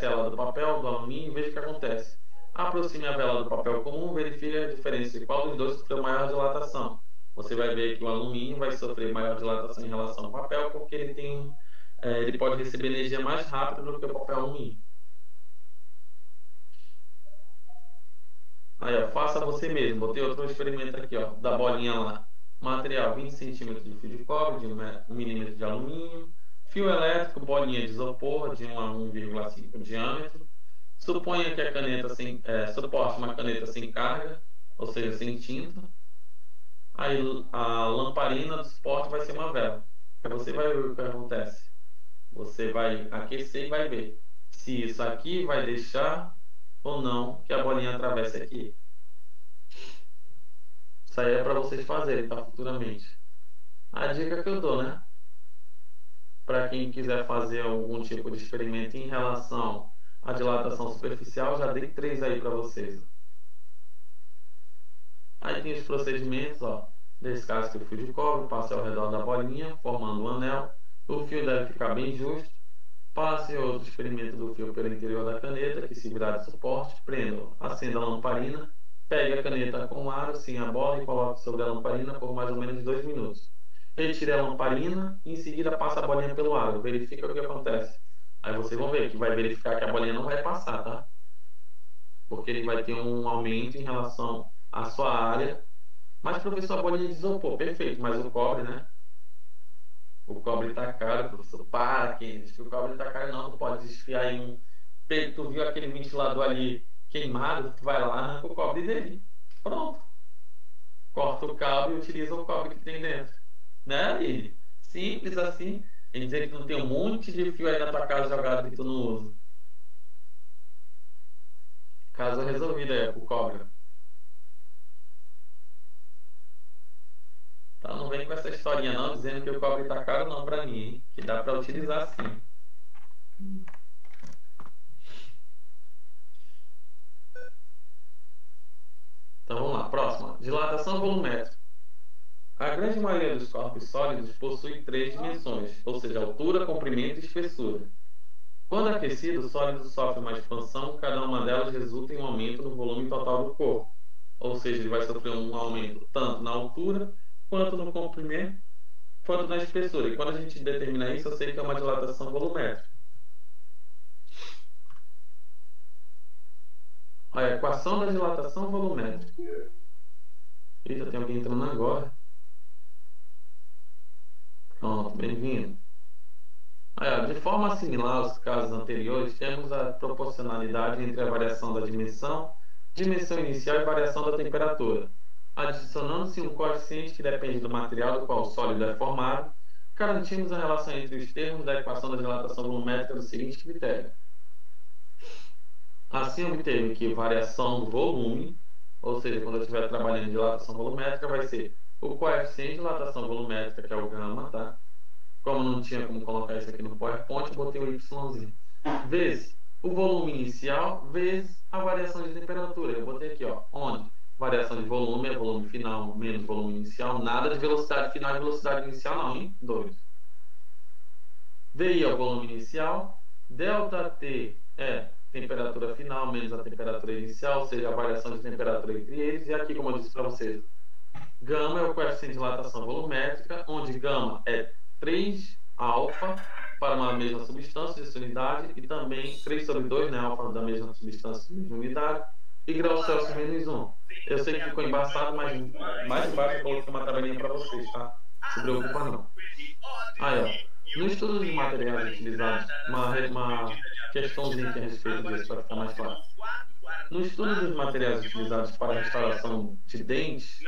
ela do papel, do alumínio e veja o que acontece. Aproxime a vela do papel comum, verifique a diferença de qual dos dois sofreu maior dilatação. Você vai ver que o alumínio vai sofrer maior dilatação em relação ao papel, porque ele pode receber energia mais rápido do que o papel alumínio. Aí, ó, faça você mesmo. Botei outro experimento aqui, ó, da bolinha lá. Material 20 cm de fio de cobre, de 1 mm de alumínio. Fio elétrico, bolinha de isopor, de 1 a 1,5 diâmetro. Suponha que a caneta suporte uma caneta sem carga, ou seja, sem tinta. Aí a lamparina do suporte vai ser uma vela. Aí você vai ver o que acontece. Você vai aquecer e vai ver se isso aqui vai deixar ou não que a bolinha atravesse aqui. Isso aí é para vocês fazerem, tá? Futuramente. A dica que eu dou, né? Para quem quiser fazer algum tipo de experimento em relação à dilatação superficial, já dei 3 aí para vocês. Aí tem os procedimentos, ó. Descasque o fio de cobre, passe ao redor da bolinha, formando um anel. O fio deve ficar bem justo. Passe outro experimento do fio pelo interior da caneta, que se virar de suporte, prenda, acenda a lamparina, pegue a caneta com o aro, sem a bola e coloque sobre a lamparina por mais ou menos 2 minutos. Retire a lamparina e em seguida passa a bolinha pelo aro. Verifica o que acontece. Aí vocês vão ver que vai verificar que a bolinha não vai passar, tá? Porque ele vai ter um aumento em relação à sua área. Mas, professor, a bolinha de isopor, perfeito, mas o cobre, né? O cobre tá caro, professor. Para, quem diz que o cobre tá caro, não. Tu pode desfiar em um. Tu viu aquele ventilador ali queimado? Tu vai lá, arranca o cobre dele. Pronto. Corta o cabo e utiliza o cobre que tem dentro. Né, Aline? Simples assim. Em dizer que não tem um monte de fio aí na tua casa jogado que tu não usa. Caso resolvido aí, o cobre. Então não vem com essa historinha não, dizendo que o cobre tá caro não para mim, hein? Que dá para utilizar sim. Então vamos lá, próxima. Dilatação volumétrica. A grande maioria dos corpos sólidos possui três dimensões, ou seja, altura, comprimento e espessura. Quando aquecido, o sólido sofre uma expansão, cada uma delas resulta em um aumento no volume total do corpo. Ou seja, ele vai sofrer um aumento tanto na altura, quanto no comprimento, quanto na espessura. E quando a gente determina isso, eu sei que é uma dilatação volumétrica. A equação da dilatação volumétrica. Eita, tem alguém entrando agora. Pronto, bem-vindo. De forma similar aos casos anteriores, temos a proporcionalidade entre a variação da dimensão inicial e variação da temperatura, adicionando-se um coeficiente que depende do material do qual o sólido é formado, garantimos a relação entre os termos da equação da dilatação volumétrica do seguinte critério. Assim, obteve que variação do volume, ou seja, quando eu estiver trabalhando em dilatação volumétrica, vai ser o coeficiente de dilatação volumétrica, que é o gama, tá? Como não tinha como colocar isso aqui no PowerPoint, eu botei o Y, vezes o volume inicial, vezes a variação de temperatura. Eu botei aqui, ó, onde variação de volume é volume final menos volume inicial, nada de velocidade final e velocidade inicial não, hein? 2. VI é o volume inicial, ΔT é temperatura final menos a temperatura inicial, ou seja, a variação de temperatura entre eles. E aqui, como eu disse para vocês, gama é o coeficiente de dilatação volumétrica, onde gama é 3 alfa para uma mesma substância de sua unidade e também 3 sobre 2, né, alfa da mesma substância de mesma unidade, e graus Celsius menos 1. Eu sei que ficou embaçado, mas mais embaixo eu coloquei uma tabelinha para vocês, tá? Não se preocupa não. Aí, ó. No estudo dos materiais utilizados, uma questãozinha aqui a respeito disso para ficar mais claro. No estudo dos materiais utilizados para a restauração de dentes,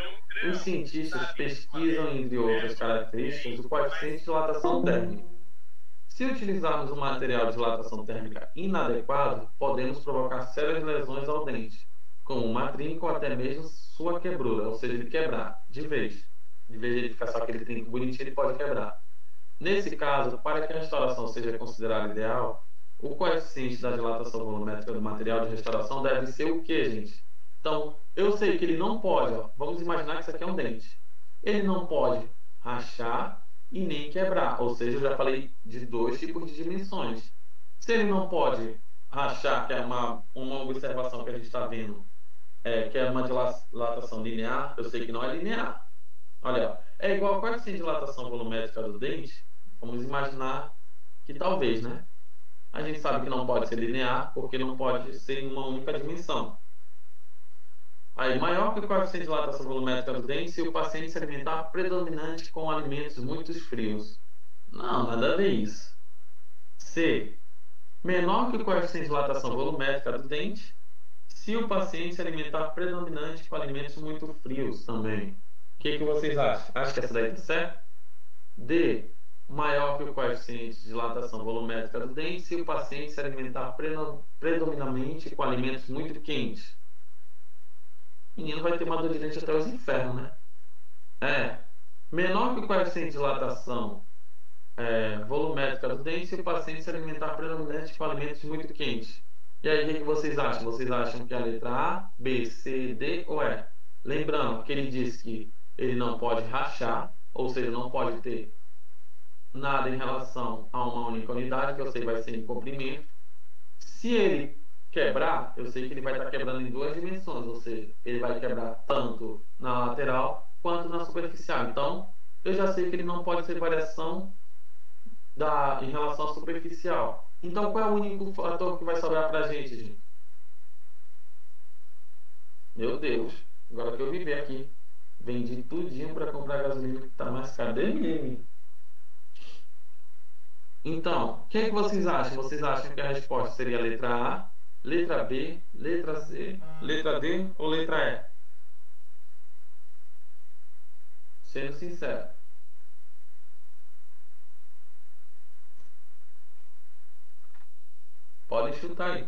os cientistas pesquisam, entre outras características, o coeficiente de dilatação térmica. Se utilizarmos um material de dilatação térmica inadequado, podemos provocar sérias lesões ao dente, como uma trinca ou até mesmo sua quebrura, ou seja, ele quebrar de vez. De vez de ele ficar só aquele trinco bonitinho, ele pode quebrar. Nesse caso, para que a restauração seja considerada ideal, o coeficiente da dilatação volumétrica do material de restauração deve ser o quê, gente? Então, eu sei que ele não pode, ó, vamos imaginar que isso aqui é um dente. Ele não pode rachar e nem quebrar, ou seja, eu já falei de dois tipos de dimensões. Se ele não pode rachar, que é uma observação que a gente está vendo, que é uma dilatação linear, eu sei que não é linear. Olha, é igual ao coeficiente de dilatação volumétrica do dente. Vamos imaginar que talvez, né? A gente sabe que não pode ser linear, porque não pode ser em uma única dimensão. Aí, maior que o coeficiente de dilatação volumétrica do dente se o paciente se alimentar predominante com alimentos muito frios. Não, nada a ver isso. C. Menor que o coeficiente de dilatação volumétrica do dente se o paciente se alimentar predominante com alimentos muito frios também. O que vocês acham? Acho que essa daí está certa? D. Maior que o coeficiente de dilatação volumétrica do dente se o paciente se alimentar predominantemente com alimentos muito quentes. O menino vai ter uma dor de dente até os infernos, né? Menor que o coeficiente de dilatação volumétrica do dente se o paciente se alimentar predominantemente com alimentos muito quentes. E aí, o que vocês acham? Vocês acham que é a letra A, B, C, D ou E? Lembrando que ele disse que ele não pode rachar, ou seja, não pode ter nada em relação a uma única unidade, que eu sei vai ser em comprimento. Se ele quebrar, eu sei que ele vai estar quebrando em duas dimensões, ou seja, ele vai quebrar tanto na lateral quanto na superficial. Então, eu já sei que ele não pode ser variação em relação à superficial. Então, qual é o único fator que vai sobrar para a gente? Meu Deus, agora que eu vivi aqui, vendi tudinho para comprar gasolina que está mais caro. Então, o que vocês acham? Vocês acham que a resposta seria a letra A, letra B, letra C, letra D ou letra E? Sendo sincero. Podem chutar aí.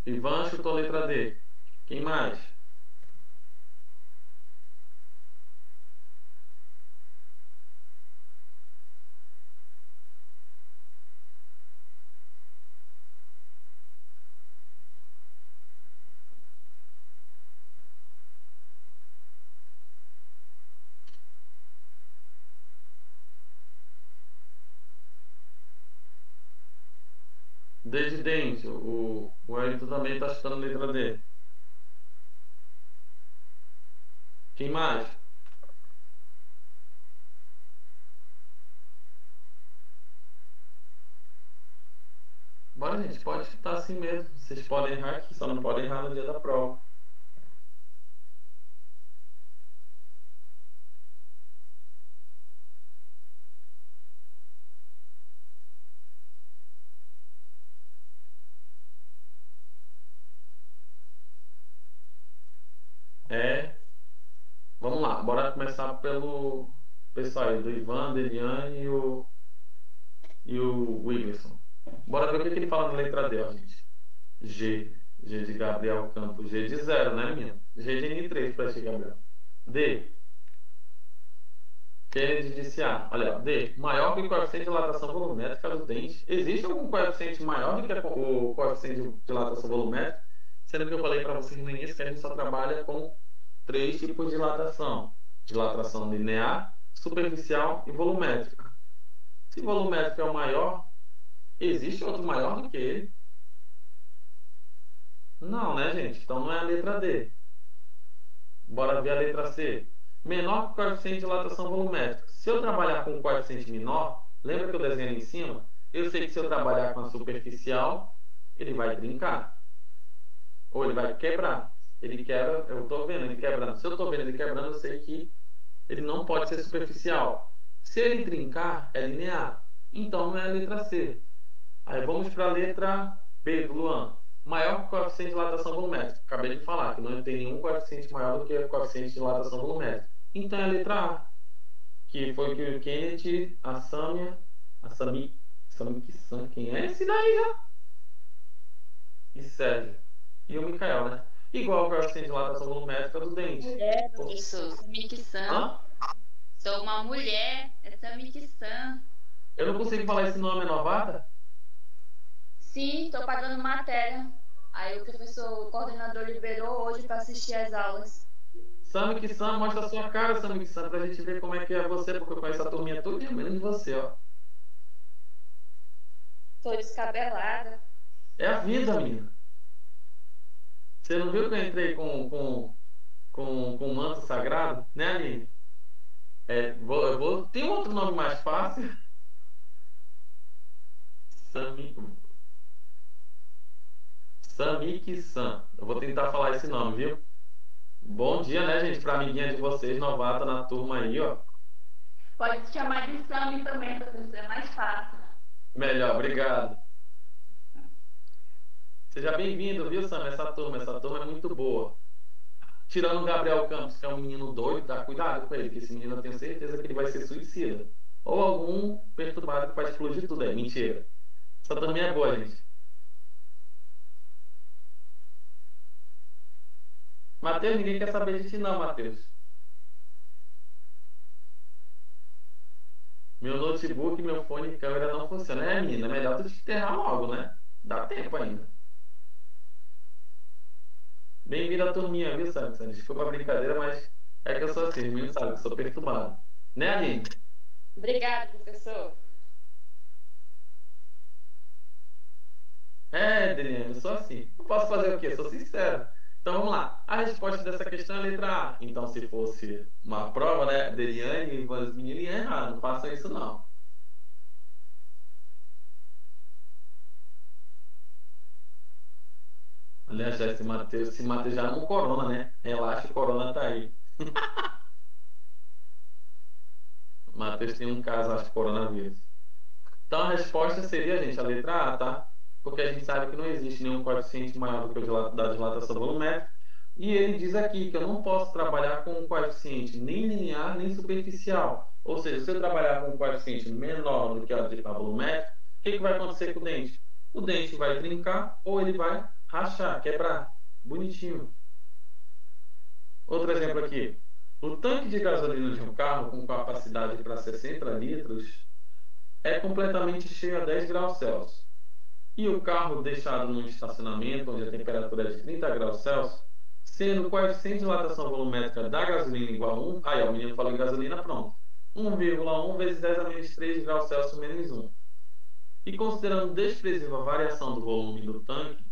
Ivan chutou a letra D. Quem mais? D de dente. O Ayrton também está chutando a letra D. Quem mais? Bora, gente, pode chutar assim mesmo. Vocês podem errar aqui, só não podem errar no dia da prova. Vamos lá, bora começar pelo pessoal aí, do Ivan, da Eliane e o Wilson. Bora ver o que ele fala na letra D, ó, gente. G. G de Gabriel Campos. G de 0, né, menino? G de N3 para ti, Gabriel. D. Kennedy disse A. Olha, D. Maior que o coeficiente de dilatação volumétrica do dente. Existe algum coeficiente maior do que o coeficiente de dilatação volumétrica? Sendo que eu falei para vocês no início que a gente só trabalha com 3 tipos de dilatação. Dilatação linear, superficial e volumétrica. Se volumétrico é o maior, existe outro maior do que ele? Não, né, gente? Então não é a letra D. Bora ver a letra C. Menor que o coeficiente de dilatação volumétrica. Se eu trabalhar com um coeficiente menor, lembra que eu desenhei ali em cima? Eu sei que se eu trabalhar com a superficial, ele vai trincar. Ou ele vai quebrar. Ele quebra, eu estou vendo ele quebrando. Se eu estou vendo ele quebrando, eu sei que ele não pode ser superficial. Se ele trincar, é linear. Então não é a letra C. Aí vamos para a letra B do Luan. Maior que o coeficiente de dilatação volumétrica. Acabei de falar que não tem nenhum coeficiente maior do que o coeficiente de dilatação volumétrica. Então é a letra A. Que foi que o Kennedy, a Samia, a Sami Kissan, quem é esse daí já? E Sérgio. E o Mikael, né? Igual o coeficiente de dilatação volumétrica do dente. Mulher, professor. Samiki-san. Sou uma mulher. É Samiki-san. Eu não consigo falar esse nome, é novata? Sim, estou pagando matéria. Aí o professor, o coordenador liberou hoje para assistir às aulas. Samiki-san, mostra a sua cara, Samiki-san, pra gente ver como é que é você, porque eu conheço a turminha toda, menos de você, ó. Tô descabelada. É a vida, menina. Você não viu que eu entrei com o manto sagrado? Né, Aline? Tem outro nome mais fácil? Samiki-san. Eu vou tentar falar esse nome, viu? Bom dia, né, gente? Pra amiguinha de vocês, novata na turma aí, ó. Pode chamar de Sami também, professor. É mais fácil. Melhor, obrigado. Seja bem-vindo, viu, Sam? Essa turma é muito boa. Tirando o Gabriel Campos, que é um menino doido, dá cuidado com ele, que esse menino eu tenho certeza que ele vai ser suicida. Ou algum perturbado que vai explodir tudo aí. Mentira. Essa turma é boa, gente. Matheus, ninguém quer saber de ti não, Matheus. Meu notebook, meu fone de câmera não funciona. É, menina, é melhor tu te enterrar logo, né? Dá tempo ainda. Bem-vindo à turminha, viu, Samson? Desculpa a brincadeira, mas é que eu sou assim, os meninos sabem, eu sou perturbado. Né, Aline? Obrigada, professor. Daniel, eu sou assim. Eu posso fazer o quê? Sou sincero. Então vamos lá. A resposta dessa questão é a letra A. Então, se fosse uma prova, né, de Eliane e os meninos iam errar. Não façam isso, não. Aliás, já esse Matheus já não corona, né? Relaxa, o corona tá aí. Matheus tem um caso, acho, de coronavírus. Então a resposta seria, gente, a letra A, tá? Porque a gente sabe que não existe nenhum coeficiente maior do que o da dilatação volumétrica. E ele diz aqui que eu não posso trabalhar com um coeficiente nem linear nem superficial. Ou seja, se eu trabalhar com um coeficiente menor do que a volumétrica, o que vai acontecer com o dente? O dente vai trincar ou ele vai rachar, quebrar. Bonitinho. Outro exemplo aqui. O tanque de gasolina de um carro com capacidade para 60 litros é completamente cheio a 10 graus Celsius. E o carro deixado num estacionamento onde a temperatura é de 30 graus Celsius, sendo o coeficiente de dilatação volumétrica da gasolina igual a 1, aí ó, o menino falou em gasolina, pronto. 1,1 vezes 10 a menos 3 graus Celsius menos 1. E considerando desprezível a variação do volume do tanque,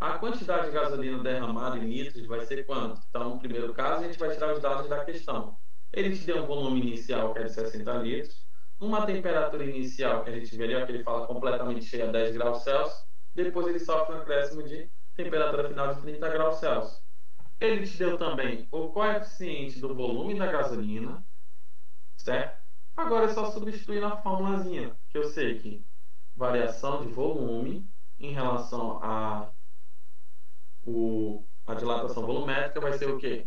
a quantidade de gasolina derramada em litros vai ser quanto? Então, no primeiro caso, a gente vai tirar os dados da questão. Ele te deu um volume inicial que é de 60 litros, uma temperatura inicial que a gente vê ali, ó, que ele fala completamente cheia a 10 graus Celsius, depois ele sofre um acréscimo de temperatura final de 30 graus Celsius. Ele te deu também o coeficiente do volume da gasolina, certo? Agora é só substituir na formulazinha, que eu sei que variação de volume em relação a dilatação volumétrica vai ser o quê?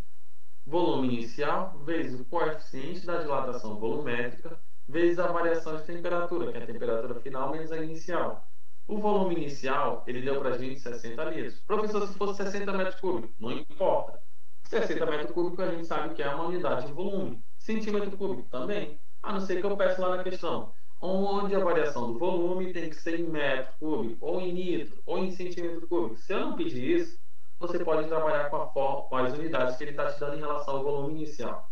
Volume inicial vezes o coeficiente da dilatação volumétrica vezes a variação de temperatura, que é a temperatura final menos a inicial. O volume inicial, ele deu para a gente 60 litros. Professor, se fosse 60 metros cúbicos, não importa. 60 metros cúbicos a gente sabe que é uma unidade de volume. Centímetro cúbico também. A não ser que eu peço lá na questão, onde a variação do volume tem que ser em metro cúbico, ou em litro, ou em centímetro cúbico. Se eu não pedir isso, você pode trabalhar com as unidades que ele está te dando em relação ao volume inicial.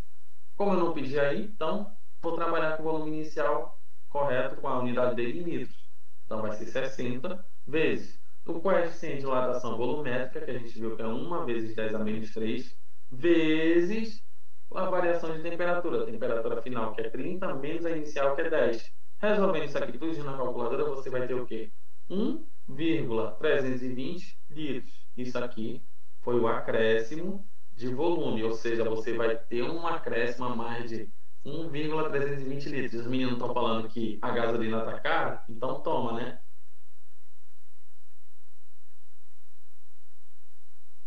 Como eu não pedi aí, então vou trabalhar com o volume inicial correto com a unidade dele em litros. Então vai ser 60 vezes o coeficiente de dilatação volumétrica, que a gente viu que é 1 vezes 10 a menos 3, vezes a variação de temperatura. A temperatura final, que é 30, menos a inicial, que é 10. Resolvendo isso aqui tudo na calculadora, você vai ter o quê? 1,320 litros. Isso aqui foi o acréscimo de volume, ou seja, você vai ter um acréscimo a mais de 1,320 litros. Os meninos estão falando que a gasolina está cara, então toma, né?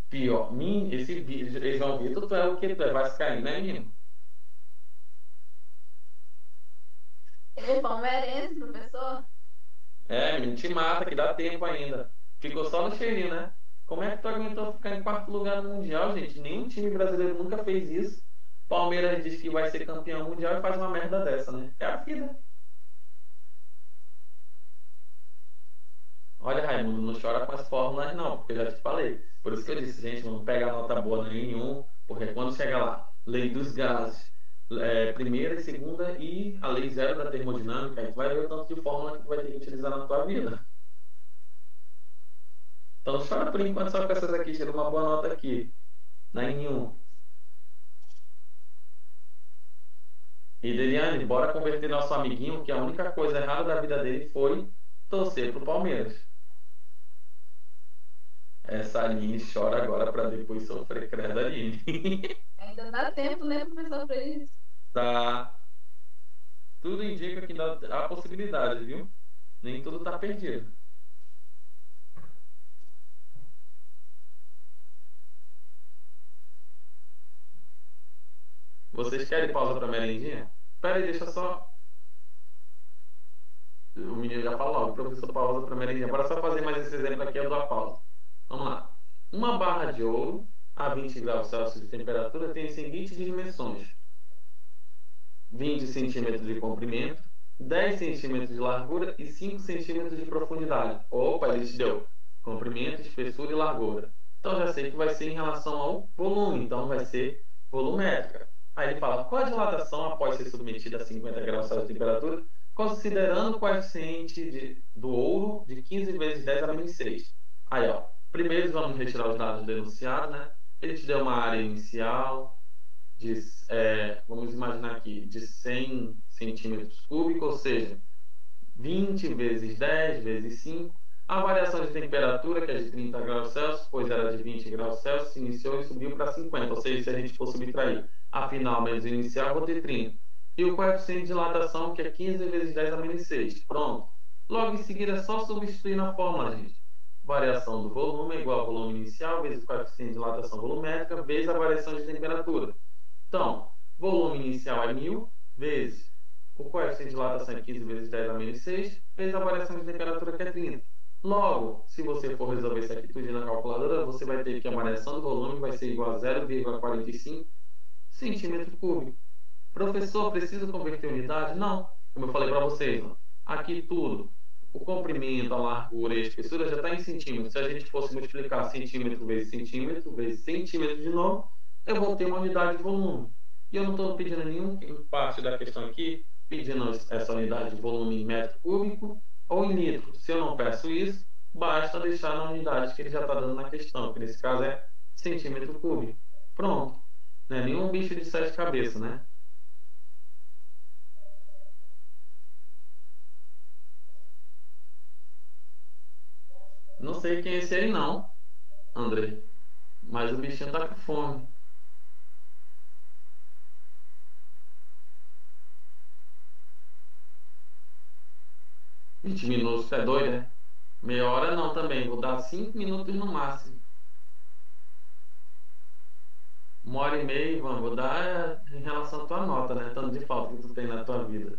Pior, esse vídeo, João Vitor, tu é o que? Tu é vascaíno, né, menino? Ele é palmeirense, professor? É, menino, te mata, que dá tempo ainda. Ficou só no cheirinho, né? Como é que tu aguentou ficar em quarto lugar no Mundial, gente? Nenhum time brasileiro nunca fez isso. Palmeiras diz que vai ser campeão mundial e faz uma merda dessa, né? É a vida. Olha, Raimundo, não chora com as fórmulas não, porque eu já te falei. Por isso que eu disse, gente, não pega nota boa nenhum, porque quando chega lá, lei dos gases, primeira e segunda e a lei zero da termodinâmica, aí tu vai ver o tanto de fórmula que tu vai ter que utilizar na tua vida. Então chora por enquanto só com essas aqui, tira uma boa nota aqui. Na N1. E Deliane, bora converter nosso amiguinho, que a única coisa errada da vida dele foi torcer pro Palmeiras. Essa Aline chora agora para depois sofrer, credo, Aline. Ainda dá tempo, né, professor, pra isso? Tá. Tudo indica que há possibilidade, viu? Nem tudo tá perdido. Vocês querem pausa para merendinha? Espera aí, deixa só. O menino já falou, o professor pausa para merendinha. Bora só fazer mais esse exemplo aqui, eu dou a pausa. Vamos lá. Uma barra de ouro a 20 graus Celsius de temperatura tem as seguintes dimensões: 20 centímetros de comprimento, 10 centímetros de largura e 5 centímetros de profundidade. Opa, ele te deu comprimento, espessura e largura. Então já sei que vai ser em relação ao volume, então vai ser volumétrica. Aí ele fala, qual a dilatação após ser submetida a 50 graus Celsius de temperatura, considerando o coeficiente do ouro de 15 vezes 10 a menos 6. Aí, ó, primeiro vamos retirar os dados do enunciado, né? Ele te deu uma área inicial de, vamos imaginar aqui, de 100 centímetros cúbicos, ou seja, 20 vezes 10 vezes 5. A variação de temperatura, que é de 30 graus Celsius, pois era de 20 graus Celsius, iniciou e subiu para 50. Ou seja, se a gente for subtrair a final menos inicial, vou ter 30. E o coeficiente de dilatação, que é 15 vezes 10 a menos 6. Pronto. Logo em seguida, é só substituir na fórmula, gente. Variação do volume é igual ao volume inicial vezes o coeficiente de dilatação volumétrica vezes a variação de temperatura. Então, volume inicial é 1000 vezes o coeficiente de dilatação é 15 vezes 10 a menos 6 vezes a variação de temperatura, que é 30. Logo, se você for resolver isso aqui tudo na calculadora, você vai ter que a variação do volume vai ser igual a 0,45 centímetro cúbico. Professor, preciso converter em unidade? Não. Como eu falei para vocês, ó, aqui tudo, o comprimento, a largura e a espessura já está em centímetros. Se a gente fosse multiplicar centímetro vezes centímetro de novo, eu vou ter uma unidade de volume. E eu não estou pedindo nenhuma parte da questão aqui, pedindo essa unidade de volume em metro cúbico ou em litro. Se eu não peço isso, basta deixar na unidade que ele já está dando na questão, que nesse caso é centímetro cúbico. Pronto. Não é nenhum bicho de 7 cabeças, né? Não sei quem é esse aí não, André. Mas o bichinho tá com fome. 20 minutos, é doido, né? Meia hora não também. Vou dar 5 minutos no máximo. 1h30, Ivan, vou dar em relação à tua nota, né? Tanto de falta que tu tem na tua vida.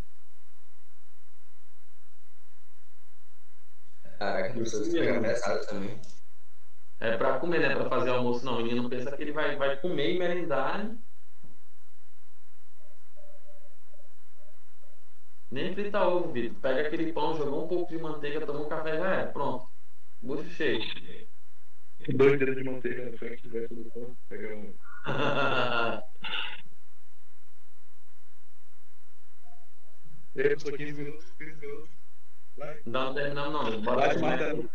Caraca, professor, você pega pesado também. É pra comer, né? Pra fazer almoço, não. O menino pensa que ele vai comer e merendar. Nem fritar ovo, Vitor. Pega aquele pão, jogou um pouco de manteiga, tomou um café, já é. Pronto. Bucho cheio. 2 dedos de manteiga na frente do resto do pão. Pegar um. Eu sou 15 minutos, 15 minutos. Vai. Não terminamos não. Bora Vai mais. matando.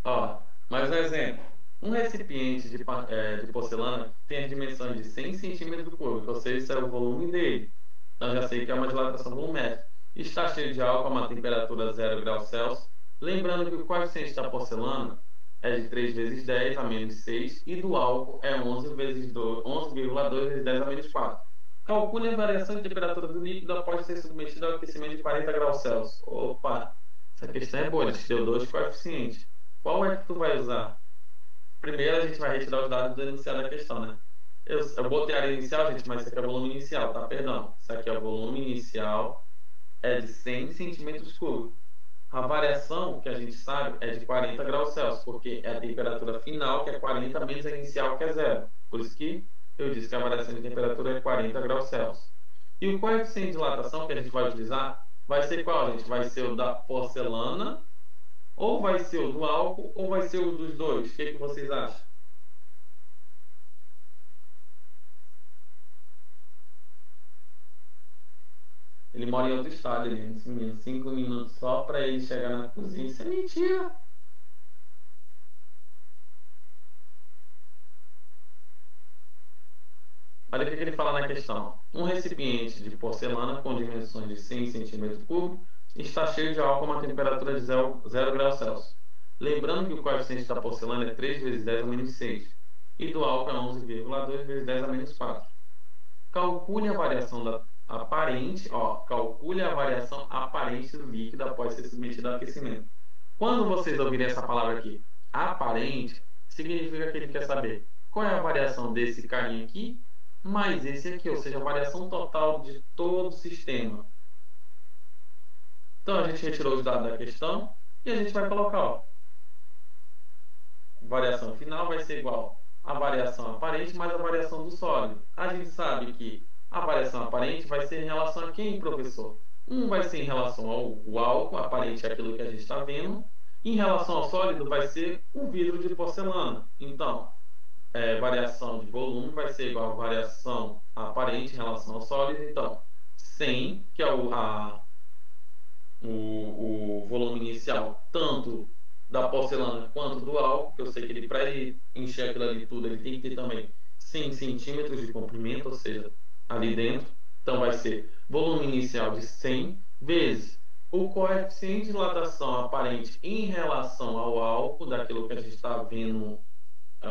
Ó, mais um exemplo. Um recipiente de porcelana tem as dimensões de 100 centímetros cúbicos, ou seja, isso é o volume dele. Então já sei que é uma dilatação volumétrica. Está cheio de álcool a uma temperatura 0 graus Celsius. Lembrando que o coeficiente da porcelana é de 3 vezes 10 a menos 6 e do álcool é 11,2 vezes 10 a menos 4. Calcule a variação de temperatura do líquido após ser submetido ao aquecimento de 40 graus Celsius. Opa, essa questão é boa, ele te deu 2 coeficientes. Qual é que tu vai usar? Primeiro a gente vai retirar os dados do inicial da questão, né? Eu botei a área inicial, gente, mas isso aqui é o volume inicial, tá? Perdão. Isso aqui é o volume inicial, é de 100 centímetros cúbicos. A variação, que a gente sabe, é de 40 graus Celsius, porque é a temperatura final, que é 40, menos a inicial, que é 0. Por isso que eu disse que a variação de temperatura é 40 graus Celsius. E o coeficiente de dilatação que a gente vai utilizar vai ser qual, gente? Vai ser o da porcelana, ou vai ser o do álcool, ou vai ser o dos dois? O que vocês acham? Ele mora em outro estado, ele, esse menino. 5 minutos só para ele chegar na cozinha. Isso é mentira. Olha o que ele fala na questão. Um recipiente de porcelana com dimensões de 100 centímetros cúbicos está cheio de álcool a uma temperatura de 0 graus Celsius. Lembrando que o coeficiente da porcelana é 3 vezes 10 a menos 6 e do álcool é 11,2 vezes 10 a menos 4. Calcule a variação aparente, calcule a variação aparente do líquido após ser submetido ao aquecimento. Quando vocês ouvirem essa palavra aqui, aparente, significa que ele quer saber qual é a variação desse carinha aqui mais esse aqui, ou seja, a variação total de todo o sistema. Então a gente retirou os dados da questão e a gente vai colocar, variação final vai ser igual a variação aparente mais a variação do sólido. A gente sabe que a variação aparente vai ser em relação a quem, professor? Um vai ser em relação ao álcool, aparente é aquilo que a gente está vendo. Em relação ao sólido vai ser o vidro de porcelana. Então, variação de volume vai ser igual a variação aparente em relação ao sólido. Então, 100, que é o volume inicial, tanto da porcelana quanto do álcool, que eu sei que ele, para ele encher aquilo ali tudo, ele tem que ter também 100 centímetros de comprimento, ou seja, ali dentro. Então vai ser volume inicial de 100 vezes o coeficiente de dilatação aparente em relação ao álcool, daquilo que a gente está vendo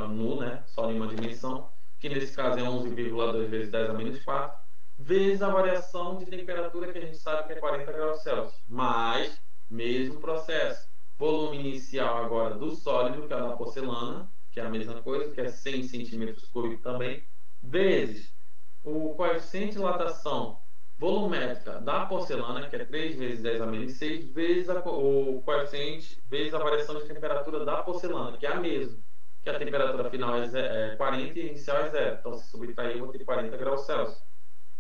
nu, né? Só em uma dimensão, que nesse caso é 11,2 vezes 10 a menos 4, vezes a variação de temperatura que a gente sabe que é 40 graus Celsius. Mas, mesmo processo, volume inicial agora do sólido, que é da porcelana, que é a mesma coisa, que é 100 centímetros cúbicos também, vezes o coeficiente de dilatação volumétrica da porcelana, que é 3 vezes 10 a menos 6, vezes o coeficiente, vezes a variação de temperatura da porcelana, que é a mesma, que a temperatura final é 40 e a inicial é 0. Então, se subtrair, eu vou ter 40 graus Celsius.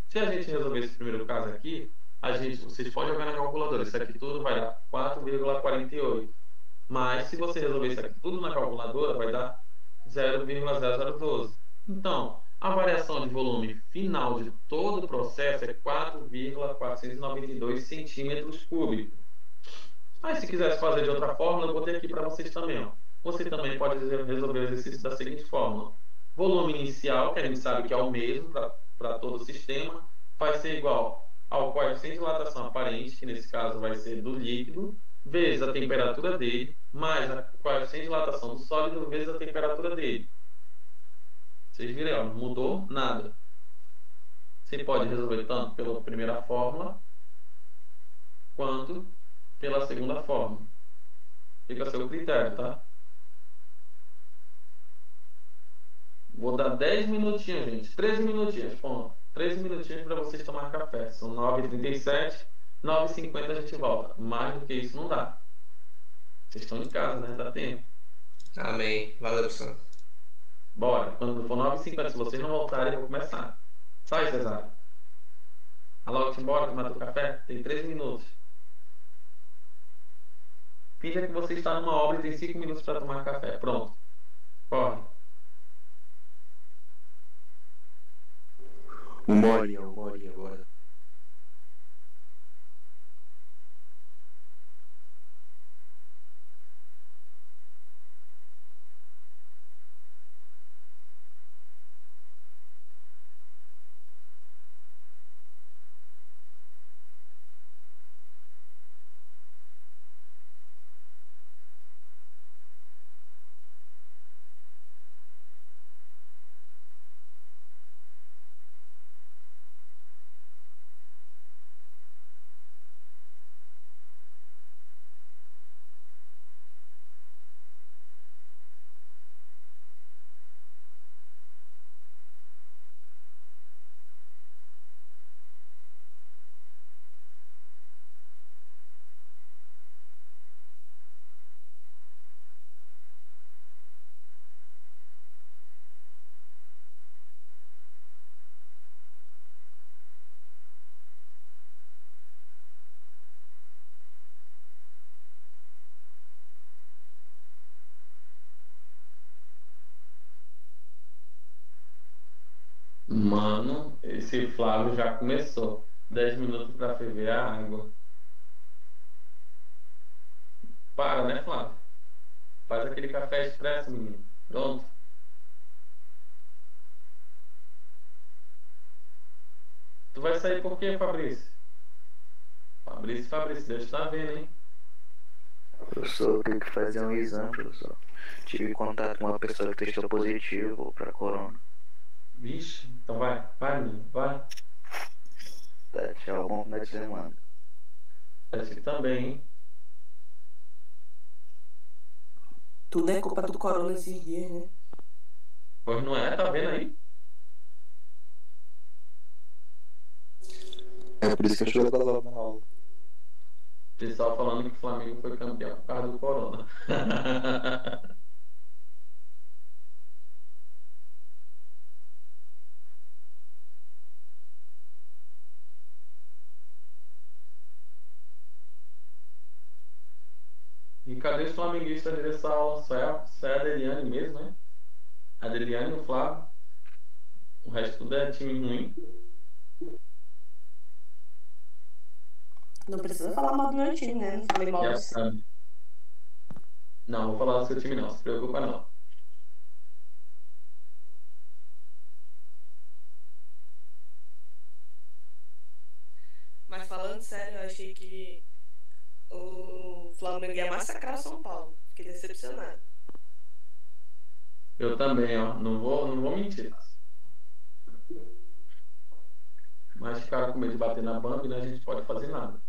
Se a gente resolver esse primeiro caso aqui, vocês podem jogar na calculadora. Isso aqui tudo vai dar 4,48. Mas, se você resolver isso aqui tudo na calculadora, vai dar 0,0012. Então, a variação de volume final de todo o processo é 4,492 centímetros cúbicos. Mas, se quisesse fazer de outra fórmula, eu botei aqui para vocês também. Ó. Você também pode resolver o exercício da seguinte fórmula. Volume inicial, que a gente sabe que é o mesmo para todo o sistema, vai ser igual ao coeficiente de dilatação aparente, que nesse caso vai ser do líquido, vezes a temperatura dele, mais a coeficiente de dilatação do sólido, vezes a temperatura dele. Vocês viram, não mudou nada. Você pode resolver tanto pela primeira fórmula, quanto pela segunda fórmula. Fica a seu critério, tá? Vou dar 10 minutinhos, gente. 13 minutinhos, ponto. 13 minutinhos para vocês tomar café. São 9h37, 9h50 a gente volta. Mais do que isso não dá. Vocês estão em casa, né? Dá tempo. Amém. Valeu, professor. Bora. Quando for 9h50, se vocês não voltarem, eu vou começar. Sai, Cesário. A logo embora, tomar teu café? Tem 13 minutos. Finja que você está numa obra e tem 5 minutos para tomar café. Pronto. Corre. Uma horinha agora. Mano, esse Flávio já começou. 10 minutos para ferver a água. Para, né, Flávio? Faz aquele café expresso, menino. Pronto. Tu vai sair por quê, Fabrício? Fabrício, Deus tá vendo, hein? Professor, eu tenho que fazer um exame, professor. Tive contato com uma pessoa que testou positivo para corona. Vixe, então vai, menino, vai. Tá, tchau, bom final de semana. Acho também, hein? Tudo é culpa do corona esses dias, né? Pois não é, tá vendo aí? É por isso que eu chego atrasado na aula. Pessoal falando que o Flamengo foi campeão por causa do corona. E cadê os flamenguistas dessa aula? Só é a Adeliane mesmo, né? A Adeliane e o Flávio. O resto tudo é time ruim. Não precisa falar mal do meu time, né? Não falei mal Já do sabe. Não, vou falar do seu time não, se preocupa não. Mas falando sério, eu achei que o Flamengo ia massacrar o São Paulo. Fiquei decepcionado. Eu também, ó. Não vou mentir. Mas ficaram com medo de bater na Bambi, né? A gente pode fazer nada.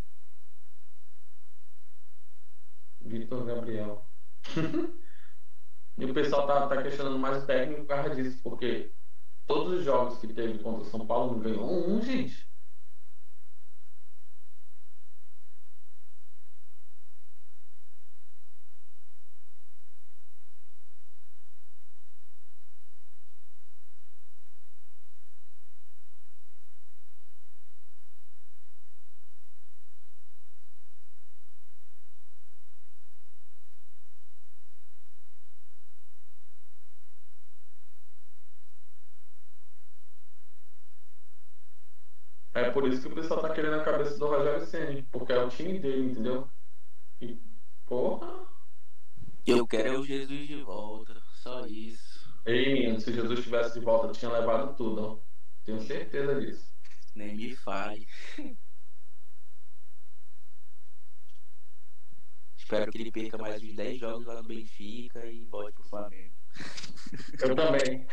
Vitor Gabriel. E o pessoal tá questionando mais o técnico por causa disso, porque todos os jogos que teve contra o São Paulo não ganhou um, gente. É por isso que o pessoal tá querendo a cabeça do Rogério Ceni, porque é o time dele, entendeu? E, porra. Eu quero é o Jesus de volta, só isso. Ei, menino, se Jesus estivesse de volta, tinha levado tudo, ó. Tenho certeza disso. Nem me fale. Espero que ele perca mais uns 10 jogos lá no Benfica e volte pro Flamengo. Eu também.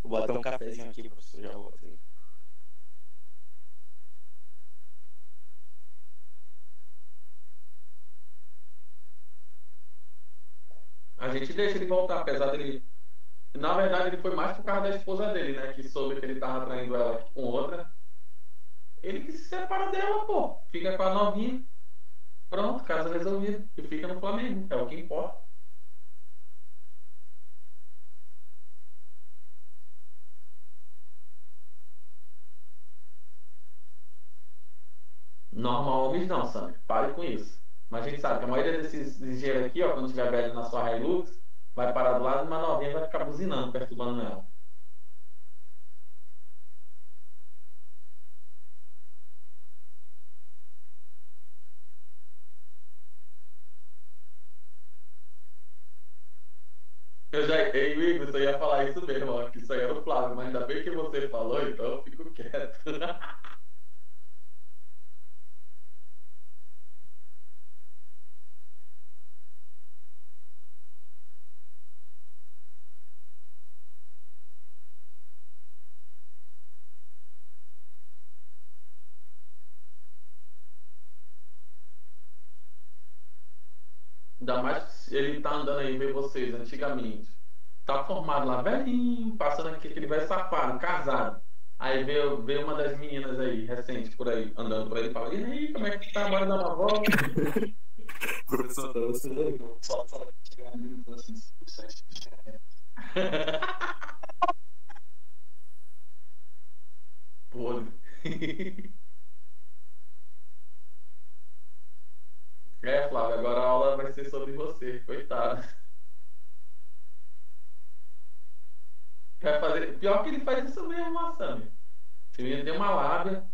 Vou botar um cafezinho aqui, professor, já volto aí. A gente deixa ele voltar, apesar dele. Na verdade, ele foi mais por causa da esposa dele, né? Que soube que ele tava traindo ela com outra. Ele que se separa dela, pô. Fica com a novinha. Pronto, caso resolvido. E fica no Flamengo. É o que importa. Normal homens não, Sam. Pare com isso. Mas a gente sabe que a maioria desses ligeiros aqui, ó, quando tiver velho na sua Hilux, vai parar do lado de uma novinha e vai ficar buzinando, perturbando ela. Ei, Igor, eu ia falar isso mesmo, ó, que isso aí era o Flávio, mas ainda bem que você falou, então eu fico quieto. Ainda mais se ele tá andando aí, ver vocês antigamente. Tá formado lá, velhinho, passando aqui, que ele vai safado, casado. Aí vê uma das meninas aí, recente, por aí, andando por aí, e fala: e aí, como é que tá? Bora dar uma volta? Professor, pra você, só fala que chegar ali e assim, discussões diferentes. Podre. É, Flávio, agora a aula vai ser sobre você, coitado. Vai fazer. Pior que ele faz isso mesmo, Massami. Esse menino tem uma lábia.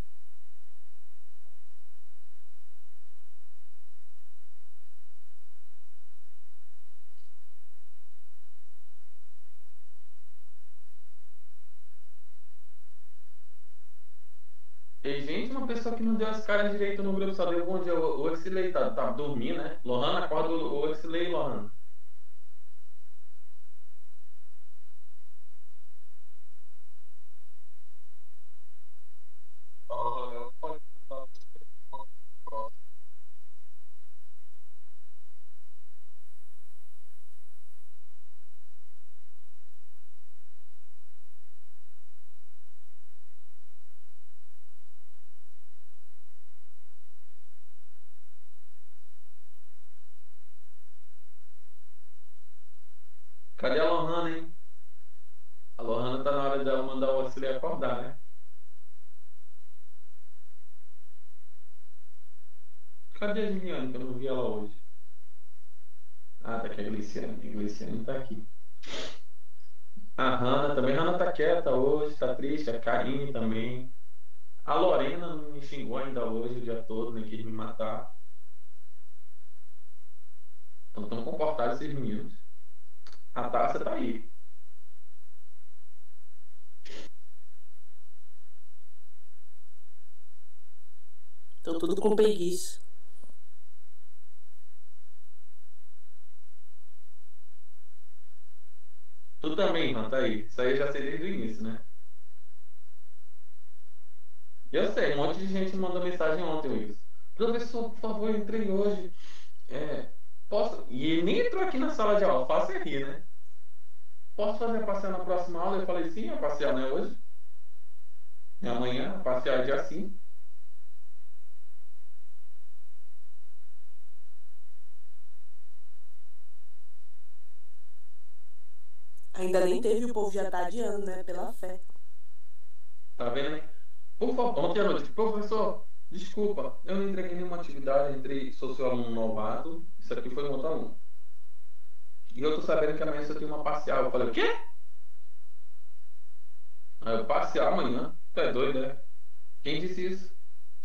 Tem gente, uma pessoa que não deu as caras direito no grupo, só deu bom dia. O Exilei tá dormindo, né? Lohana, acorda o Exilei, Lohana. Cadê a Lohana, hein? A Lohana tá na hora dela mandar o Exilei acordar, né? Cadê a Juliana, que eu não vi ela hoje? Ah, tá aqui a Gliciane. A Gliciane tá aqui. A Hanna também. A Hanna tá quieta hoje, tá triste. A Karine também. A Lorena não me xingou ainda hoje o dia todo, nem quis me matar. Então tão comportados esses meninos. A Taça tá aí. Estão tudo com preguiça. Tu também, Ran, tá aí. Isso aí eu já sei desde o início, né? Eu sei, um monte de gente mandou mensagem ontem, Wilson. Professor, por favor, eu entrei hoje. Posso. E ele nem entrou aqui na sala de aula, faça rir, né? Posso fazer a parcial na próxima aula? Eu falei, sim, a parcial não é hoje. É amanhã, a parcial é dia 5. Ainda nem teve, o povo já tá adiando, né? Pela fé. Tá vendo? Por favor, ontem à noite, professor, desculpa, eu não entreguei nenhuma atividade, entrei, sou seu aluno novato, isso aqui foi um outro aluno. E eu tô sabendo que amanhã você tem uma parcial. Eu falei, o quê? Aí eu passei amanhã. Tu é doido, né? Quem disse isso?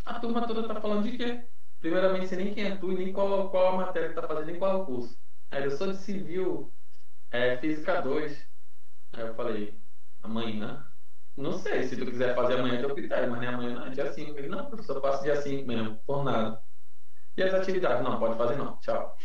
A turma toda tá falando de quê? Primeiramente, você nem quem é tu e nem qual a matéria que tá fazendo, nem qual é o curso. Aí eu sou de civil, física 2. Aí eu falei, amanhã? Não sei, se tu quiser fazer amanhã é teu critério, mas nem amanhã não, é dia 5. Ele, não, professor, eu faço dia 5 mesmo, por nada. E as atividades? Não, pode fazer não, tchau.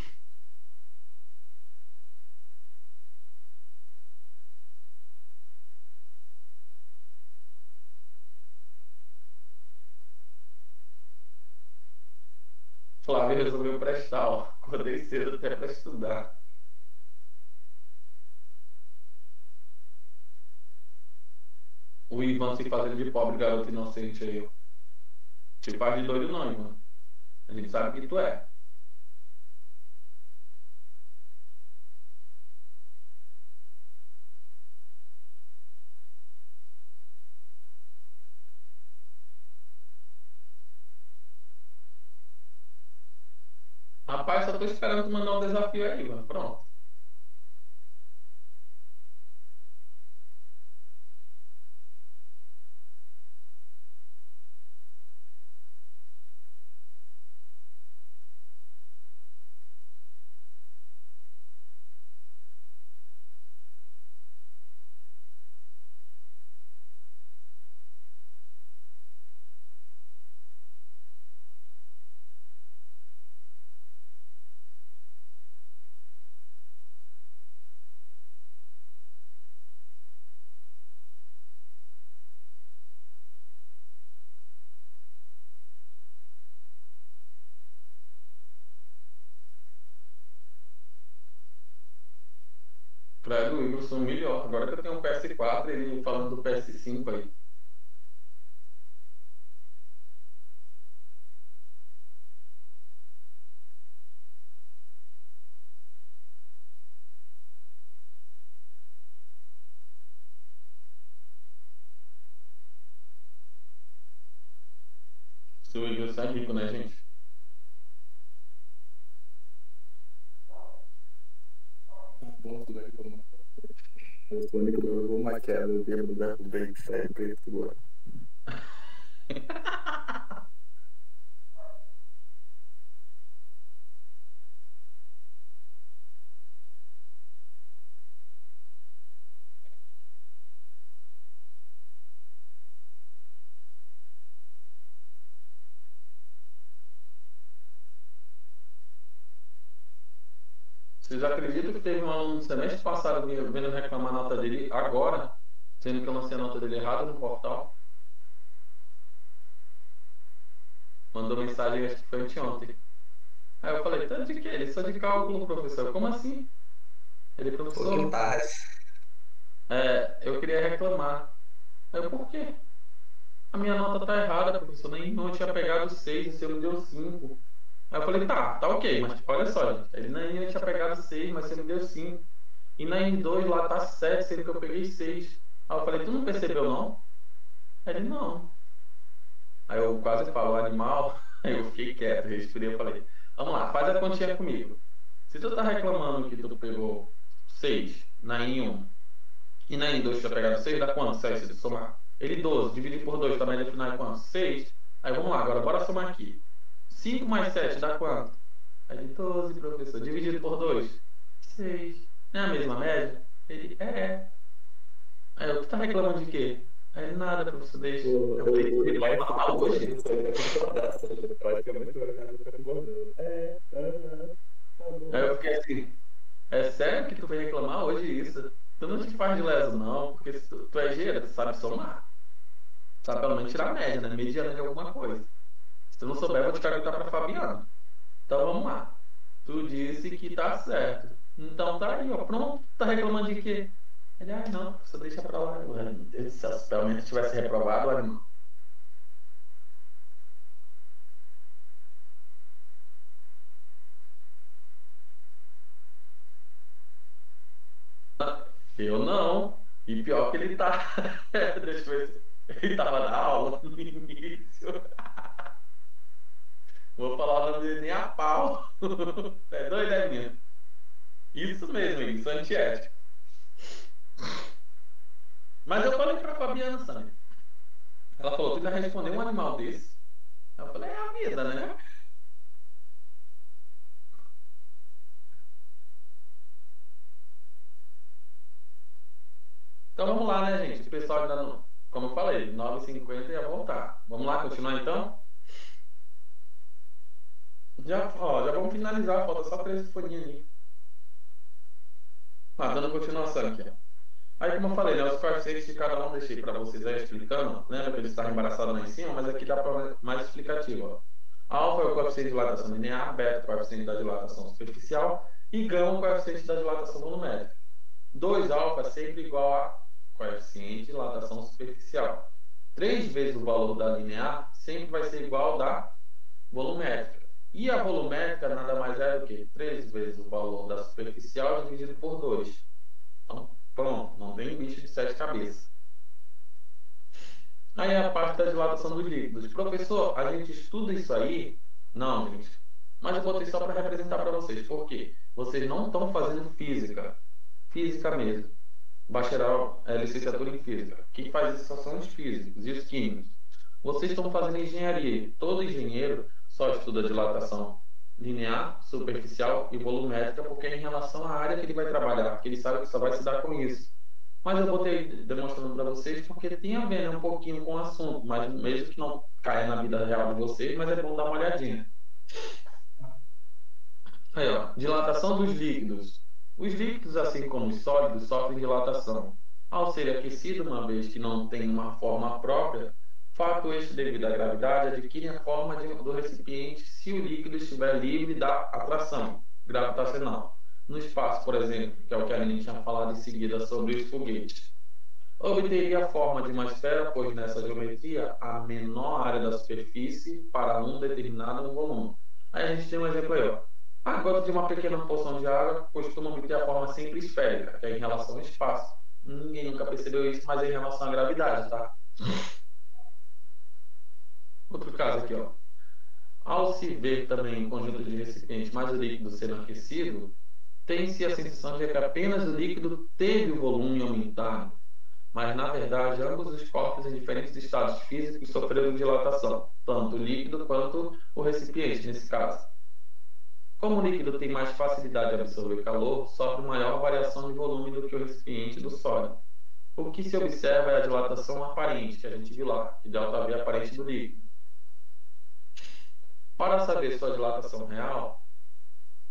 Flávio resolveu prestar, ó. Acordei cedo até pra estudar. O Ivan se fazendo de pobre garoto inocente aí, ó. Te faz de doido não, Ivan. A gente sabe que tu é. Rapaz, só tô esperando tu mandar um desafio aí, Ivan. Pronto. Credo, o Igor sou melhor. Agora que eu tenho um PS4, ele falando do PS5 aí. Se o Igor sai rico, né, gente? Ponto da reclamação. O único do eu vou maquiar o dedo da bem sério preto agora. Vocês acreditam que teve um aluno no semestre passado vendo reclamar a nota dele agora, sendo que eu lancei a nota dele errada no portal? Mandou mensagem, acho que foi anteontem. Aí eu falei, tanto de quê? Ele só de cálculo, professor. Como assim? Ele, professor, Pouquinho paz. eu queria reclamar. Aí eu, por quê? A minha nota tá errada, professor. Nem não tinha pegado 6, você me deu 5. Aí eu falei, tá ok, mas tipo, olha só, gente. Ele nem eu tinha pegado 6, mas você me deu 5. E na N2 lá tá 7, sendo que eu peguei 6. Aí eu falei, tu não percebeu não? Aí ele, não. Aí eu quase falo, animal. Aí eu fiquei quieto, respirei e falei, vamos lá, faz a continha comigo. Se tu tá reclamando que tu pegou 6 na N1 e na N2 tu tinha pegado 6, dá quanto? 6 se tu somar? Ele 12, dividir por 2, também no final é quanto? 6. Aí vamos lá, agora bora somar aqui. 5 mais 7 dá quanto? Aí ele, 12, professor. Dividido por 2? 6. Não é a mesma média? Ele, é. Aí eu, tu tá reclamando de quê? Aí ele, nada, professor, deixa. Eu falei, ele vai falar hoje? Aí eu fiquei assim, é sério que tu vai reclamar hoje isso? Tu não te faz de leso não, porque se tu é engenheiro, tu sabe somar. Sabe pelo menos tirar a média, né? Mediana de alguma coisa. Se tu não souber, eu vou te perguntar pra Fabiana. Então vamos lá. Tu disse que tá certo. Então tá aí, ó. Pronto, tá reclamando de quê? Ele, não, só deixa pra lá. Meu Deus do céu, se pelo menos tivesse reprovado, animal. Eu não. E pior que ele tá. Deixa eu ver se. Ele tava na aula no início. Vou falar o nome dele nem a pau. É doido, é minha. Isso mesmo, isso é antiético. Mas eu falei pra Fabiana, sabe? Ela falou, tu já respondeu um animal desse? Eu falei, é a vida, né? Então vamos lá, né, gente? O pessoal ainda não... Como eu falei, 9h50 ia voltar. Vamos lá, continuar então? Já vamos finalizar, falta só 13 folhinhas ali. Dando continuação aqui, ó. Aí, como eu falei, né, os coeficientes de cada um deixei para vocês aí explicando. Lembra que eles estavam embaraçados lá em cima, mas aqui dá para mais explicativo, ó. Alfa é o coeficiente de dilatação linear, beta é o coeficiente da dilatação superficial e gama é o coeficiente da dilatação volumétrica. 2α é sempre igual a coeficiente de dilatação superficial. 3 vezes o valor da linear sempre vai ser igual ao da volumétrica. E a volumétrica nada mais é do que 3 vezes o valor da superficial dividido por 2. Então, pronto, não tem bicho de 7 cabeças. Aí é a parte da dilatação dos líquidos. Professor, a gente estuda isso aí? Não, gente. Mas eu botei só para representar para vocês. Por quê? Vocês não estão fazendo física. Física mesmo. Bacharel é licenciatura em física. Quem faz isso são os físicos e os químicos. Vocês estão fazendo engenharia. Todo engenheiro só estuda dilatação linear, superficial e volumétrica porque é em relação à área que ele vai trabalhar, porque ele sabe que só vai se dar com isso. Mas eu botei demonstrando para vocês porque tem a ver, né, um pouquinho com o assunto, mas mesmo que não caia na vida real de vocês, mas é bom dar uma olhadinha. Aí, ó, dilatação dos líquidos. Os líquidos, assim como os sólidos, sofrem dilatação. Ao ser aquecido, uma vez que não tem uma forma própria, fato este devido à gravidade adquire a forma do recipiente se o líquido estiver livre da atração gravitacional. No espaço, por exemplo, que é o que a gente tinha falado em seguida sobre os foguetes. Obteria a forma de uma esfera, pois nessa geometria a menor área da superfície para um determinado volume. Aí a gente tem um exemplo aí, ó. A gota de uma pequena porção de água costuma obter a forma sempre esférica, que é em relação ao espaço. Ninguém nunca percebeu isso, mas é em relação à gravidade, tá? Outro caso aqui, ó. Ao se ver também um conjunto de recipientes mais o líquido sendo aquecido, tem-se a sensação de que apenas o líquido teve o volume aumentado, mas na verdade ambos os corpos em diferentes estados físicos sofreram dilatação, tanto o líquido quanto o recipiente nesse caso. Como o líquido tem mais facilidade de absorver calor, sofre maior variação de volume do que o recipiente do sólido. O que se observa é a dilatação aparente, que a gente viu lá, que ΔV aparente do líquido. Para saber sua dilatação real,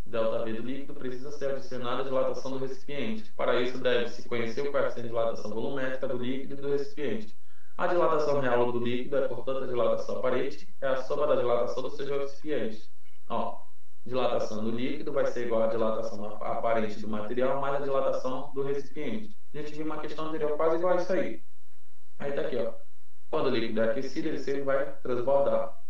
ΔV do líquido, precisa ser adicionada a dilatação do recipiente. Para isso, deve-se conhecer o coeficiente de dilatação volumétrica do líquido e do recipiente. A dilatação real do líquido é, portanto, a dilatação aparente, é a soma da dilatação dos seus recipientes. Ó, dilatação do líquido vai ser igual à dilatação aparente do material mais a dilatação do recipiente. A gente viu uma questão anterior quase igual a isso aí. Aí tá aqui, ó. Quando o líquido é aquecido, ele sempre vai transbordar.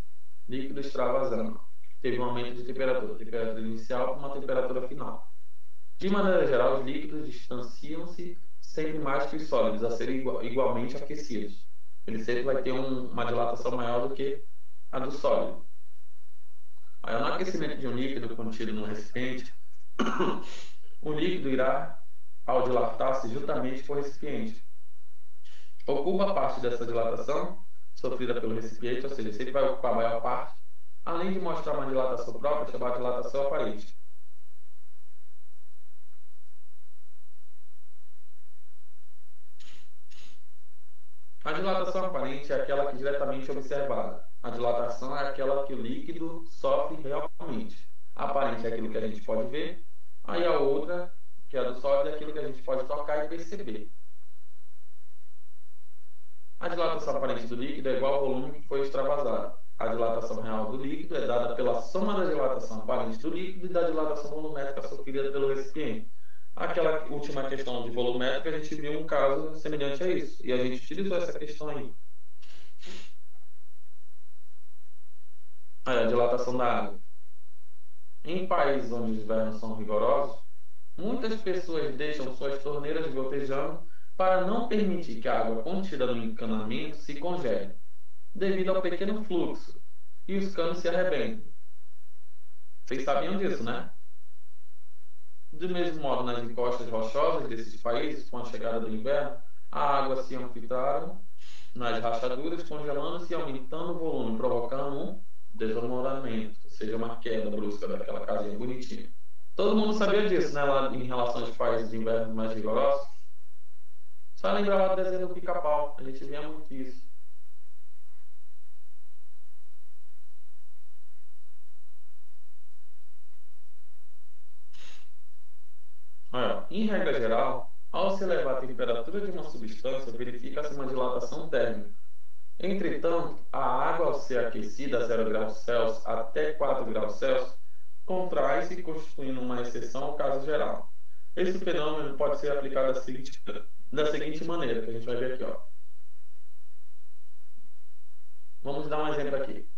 Líquido extravasando. Teve um aumento de temperatura inicial para uma temperatura final. De maneira geral, os líquidos distanciam-se sempre mais que os sólidos, a serem igualmente aquecidos. Ele sempre vai ter uma dilatação maior do que a do sólido. Aí, no aquecimento de um líquido contido no recipiente, o líquido irá, ao dilatar-se juntamente com o recipiente, ocupa parte dessa dilatação sofrida pelo recipiente, ou seja, sempre vai ocupar a maior parte, além de mostrar uma dilatação própria, chamada dilatação aparente. A dilatação aparente é aquela que é diretamente observada. A dilatação é aquela que o líquido sofre realmente. A aparente é aquilo que a gente pode ver, aí a outra, que é a do sólido, é aquilo que a gente pode tocar e perceber. A dilatação aparente do líquido é igual ao volume que foi extravasado. A dilatação real do líquido é dada pela soma da dilatação aparente do líquido e da dilatação volumétrica sofrida pelo recipiente. Aquela última questão de volumétrica, a gente viu um caso semelhante a isso. E a gente utilizou essa questão aí. Aí, a dilatação da água. Em países onde os invernos são rigorosos, muitas pessoas deixam suas torneiras gotejando para não permitir que a água contida no encanamento se congele, devido ao pequeno fluxo, e os canos se arrebentam. Vocês sabiam disso, né? Do mesmo modo, nas encostas rochosas desses países, com a chegada do inverno, a água se infiltraram nas rachaduras, congelando-se e aumentando o volume, provocando um desmoronamento, ou seja, uma queda brusca daquela casinha bonitinha. Todo mundo sabia disso, né, lá em relação aos países de inverno mais rigorosos. Só lembrar lá do desenho do Pica-Pau, a gente via muito isso. Olha, em regra geral, ao se elevar a temperatura de uma substância, verifica-se uma dilatação térmica. Entretanto, a água, ao ser aquecida a 0 graus Celsius até 4 graus Celsius, contrai-se, constituindo uma exceção ao caso geral. Esse fenômeno pode ser aplicado da seguinte maneira, que a gente vai ver aqui. Ó. Vamos dar um exemplo aqui.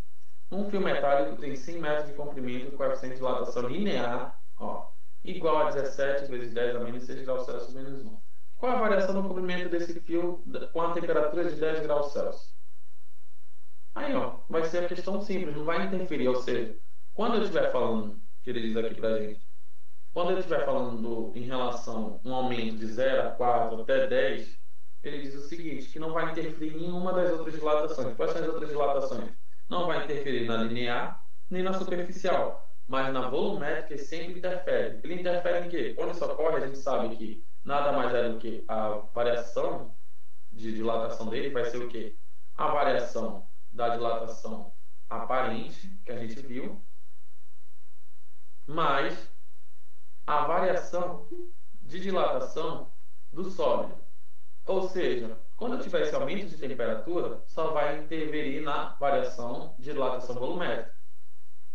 Um fio metálico tem 100 metros de comprimento e coeficiente de dilatação linear, ó, igual a 17 vezes 10 a menos 6 graus Celsius menos 1. Qual a variação no comprimento desse fio com a temperatura de 10 graus Celsius? Aí, ó, vai ser a questão simples, não vai interferir. Ou seja, quando eu estiver falando, que ele diz aqui pra gente, quando eu estiver falando em relação a um aumento de 0 a 4 até 10, ele diz o seguinte, que não vai interferir em nenhuma das outras dilatações. Quais são as outras dilatações? Não vai interferir na linear, nem na superficial. Mas na volumétrica ele sempre interfere. Ele interfere em quê? Quando isso ocorre, a gente sabe que nada mais é do que a variação de dilatação dele vai ser o quê? A variação da dilatação aparente, que a gente viu, mais a variação de dilatação do sólido. Ou seja, quando eu tiver esse aumento de temperatura, só vai interferir na variação de dilatação volumétrica.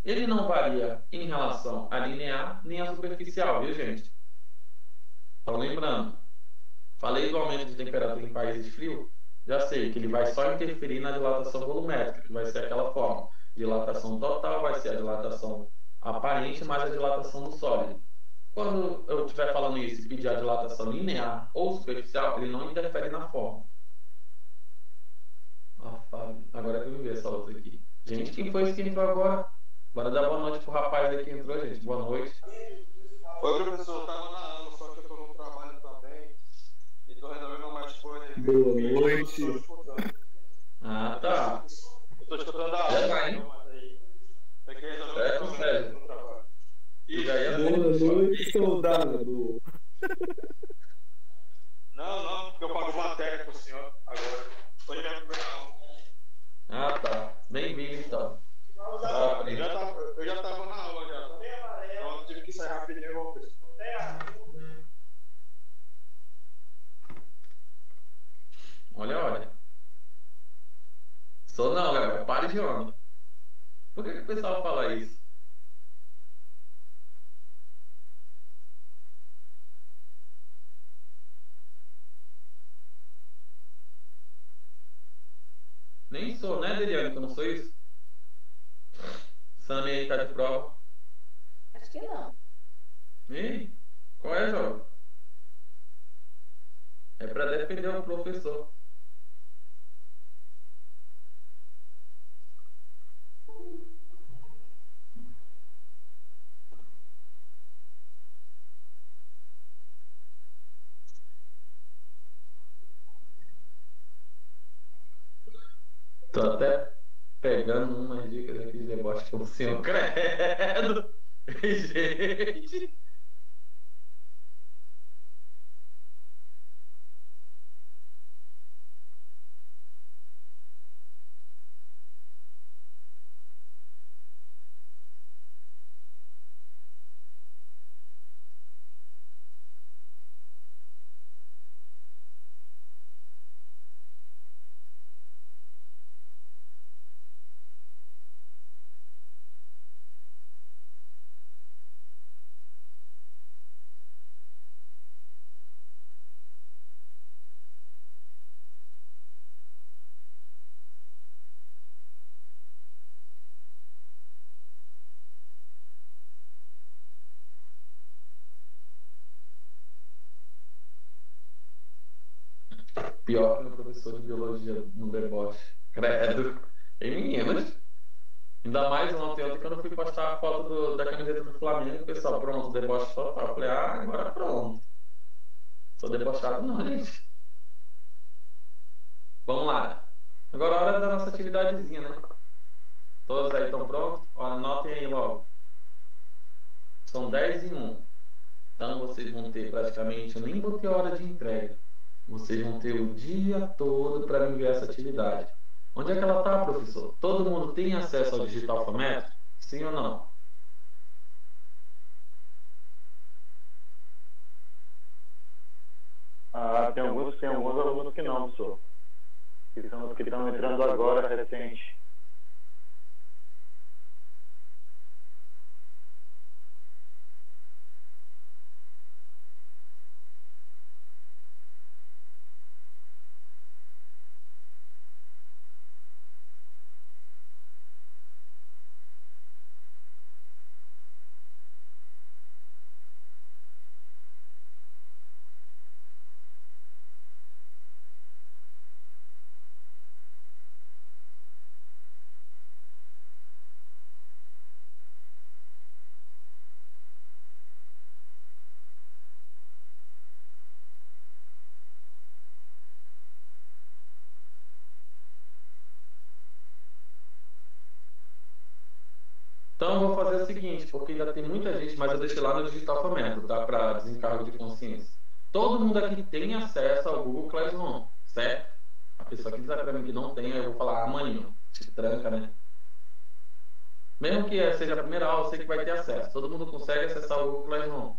Ele não varia em relação à linear nem à superficial, viu, gente? Então, lembrando, falei do aumento de temperatura em países frios, já sei que ele vai só interferir na dilatação volumétrica, que vai ser aquela forma. Dilatação total vai ser a dilatação aparente mais a dilatação do sólido. Quando eu estiver falando isso e pedir a dilatação linear ou superficial, ele não interfere na forma. Agora é que eu vi essa outra aqui. Gente, quem foi esse que entrou agora? Bora dar boa noite pro rapaz aí que entrou, gente. Boa noite. Oi, professor. Eu tava na aula, só que eu tô no trabalho também. E tô resolvendo umas coisas. Boa noite. Ah, tá. Eu tô escutando a aula, mas aí. Tem que resolver umas coisas no trabalho. Boa noite, soldado. Não, porque eu pago matéria pro senhor agora. Tô de minha primeira aula. Ah, tá. Bem-vindo, então. Eu já tava na aula, já. Então eu tive que sair rapidinho e voltei. Olha. Sou não, galera. Pare de onda. Por que o pessoal fala isso? Nem sou, né, Deliane, que eu não sou isso? Sammy aí tá de prova. Acho que não. Ih, qual é, jovem? É pra defender o professor. Tô até pegando umas dicas aqui de deboche com o senhor. Credo! Gente! Pior que meu professor de biologia no deboche. Credo. E meninas. Ainda mais ontem quando eu fui postar a foto da camiseta do Flamengo, o pessoal, pronto, deboche total. Eu falei, agora pronto. Sou debochado não, gente. Vamos lá. Agora a hora da nossa atividadezinha, né? Todos aí estão prontos? Anotem aí logo. São 10 em 1. Então vocês vão ter praticamente, eu nem botei hora de entrega. Vocês vão ter o dia todo para me enviar essa atividade. Onde é que ela está, professor? Todo mundo tem acesso ao digital alfamétrico? Sim ou não? Tem alguns alunos que não, professor. Que são os que estão entrando agora, recente. Então eu vou fazer o seguinte, porque ainda tem muita gente, mas eu deixei lá no digital alfamétrico, tá? Para desencargo de consciência. Todo mundo aqui tem acesso ao Google Classroom, certo? A pessoa que dizer para mim que não tem, eu vou falar, maninho, te tranca, né? Mesmo que seja a primeira aula, eu sei que vai ter acesso. Todo mundo consegue acessar o Google Classroom.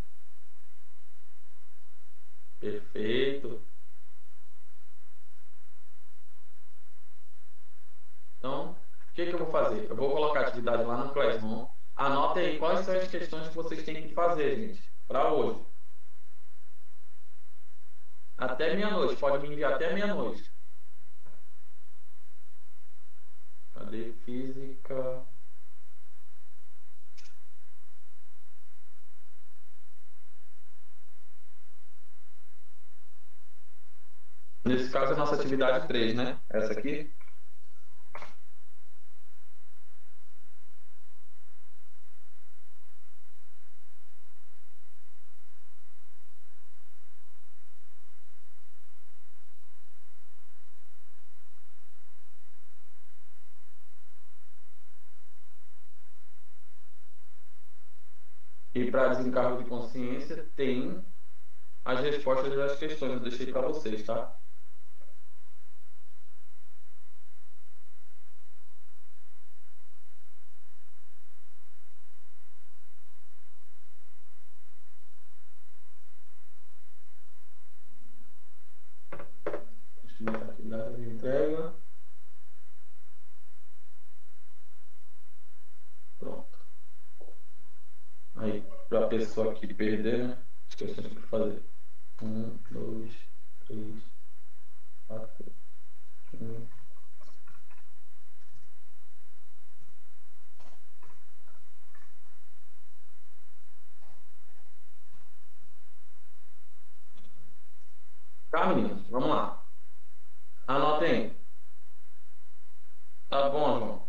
Perfeito. Então, o que eu vou fazer? Eu vou colocar a atividade lá no Classroom. Anotem aí quais são as questões que vocês têm que fazer, gente, para hoje. Até meia-noite. Pode me enviar até meia-noite. Cadê física? Nesse caso, é a nossa atividade 3, né? Essa aqui. E para desencargo de consciência, tem as respostas das questões. Eu deixei para vocês, tá? Atividade de entrega. Pronto. Aí, para a pessoa aqui perder, né? As questões que fazer. 1, 2, 3, 4, 5. Tá, meninos? Vamos lá. Anotem. Tá bom, João.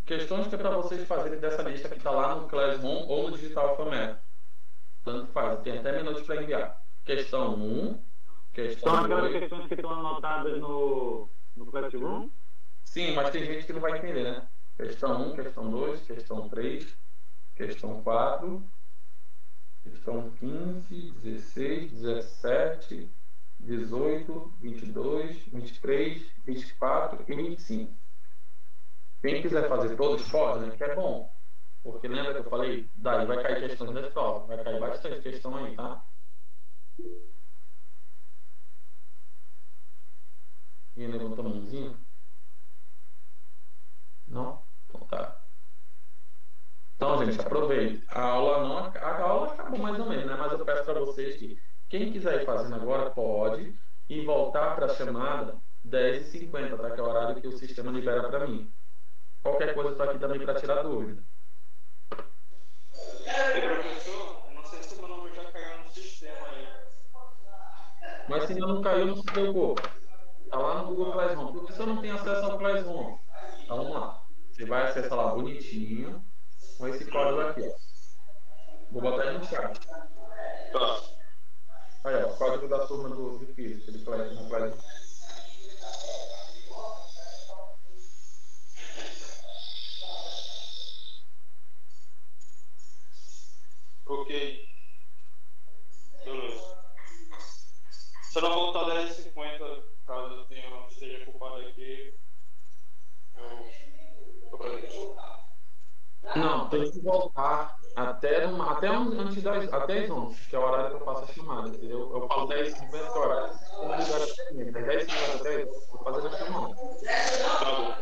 Questões que é para vocês fazerem dessa lista que está lá no Classroom ou no digital alfamétrico. Tanto faz, tem até minutos para enviar. Questão 1, questão 2. São aquelas questões que estão anotadas no Classroom? Sim, mas tem gente que não vai entender, né? Questão 1, questão 2, questão 3, questão 4, questão 15, 16, 17, 18, 22, 23, 24 e 25. Quem quiser fazer todos, pode, né? Que é bom. Porque lembra que eu falei? Daí vai cair questões das provas. Vai cair bastante questão aí, tá? E levanta a mãozinha? Não? Então tá. Então, gente, aproveite. A aula acabou mais ou menos, né? Mas eu peço para vocês que quem quiser ir fazendo agora, pode. E voltar para a chamada 10h50, tá? Que é o horário que o sistema libera para mim. Qualquer coisa eu estou aqui também para tirar dúvida. E professor, não sei se o meu nome já caiu no sistema aí. Mas se ainda não caiu, não se preocupe. Está lá no Google Classroom. Porque se eu não tenho acesso ao Classroom, então vamos lá. Você vai acessar lá bonitinho com esse código aqui, ó. Vou botar aí no chat. Tá. Aí, ó, o código da turma do física, do Classroom. até às 11, que é o horário que eu faço a chamada, entendeu? Eu falo 10h50 horário. Como ligar das 10h50 até eu vou fazer a chamada. Tá bom.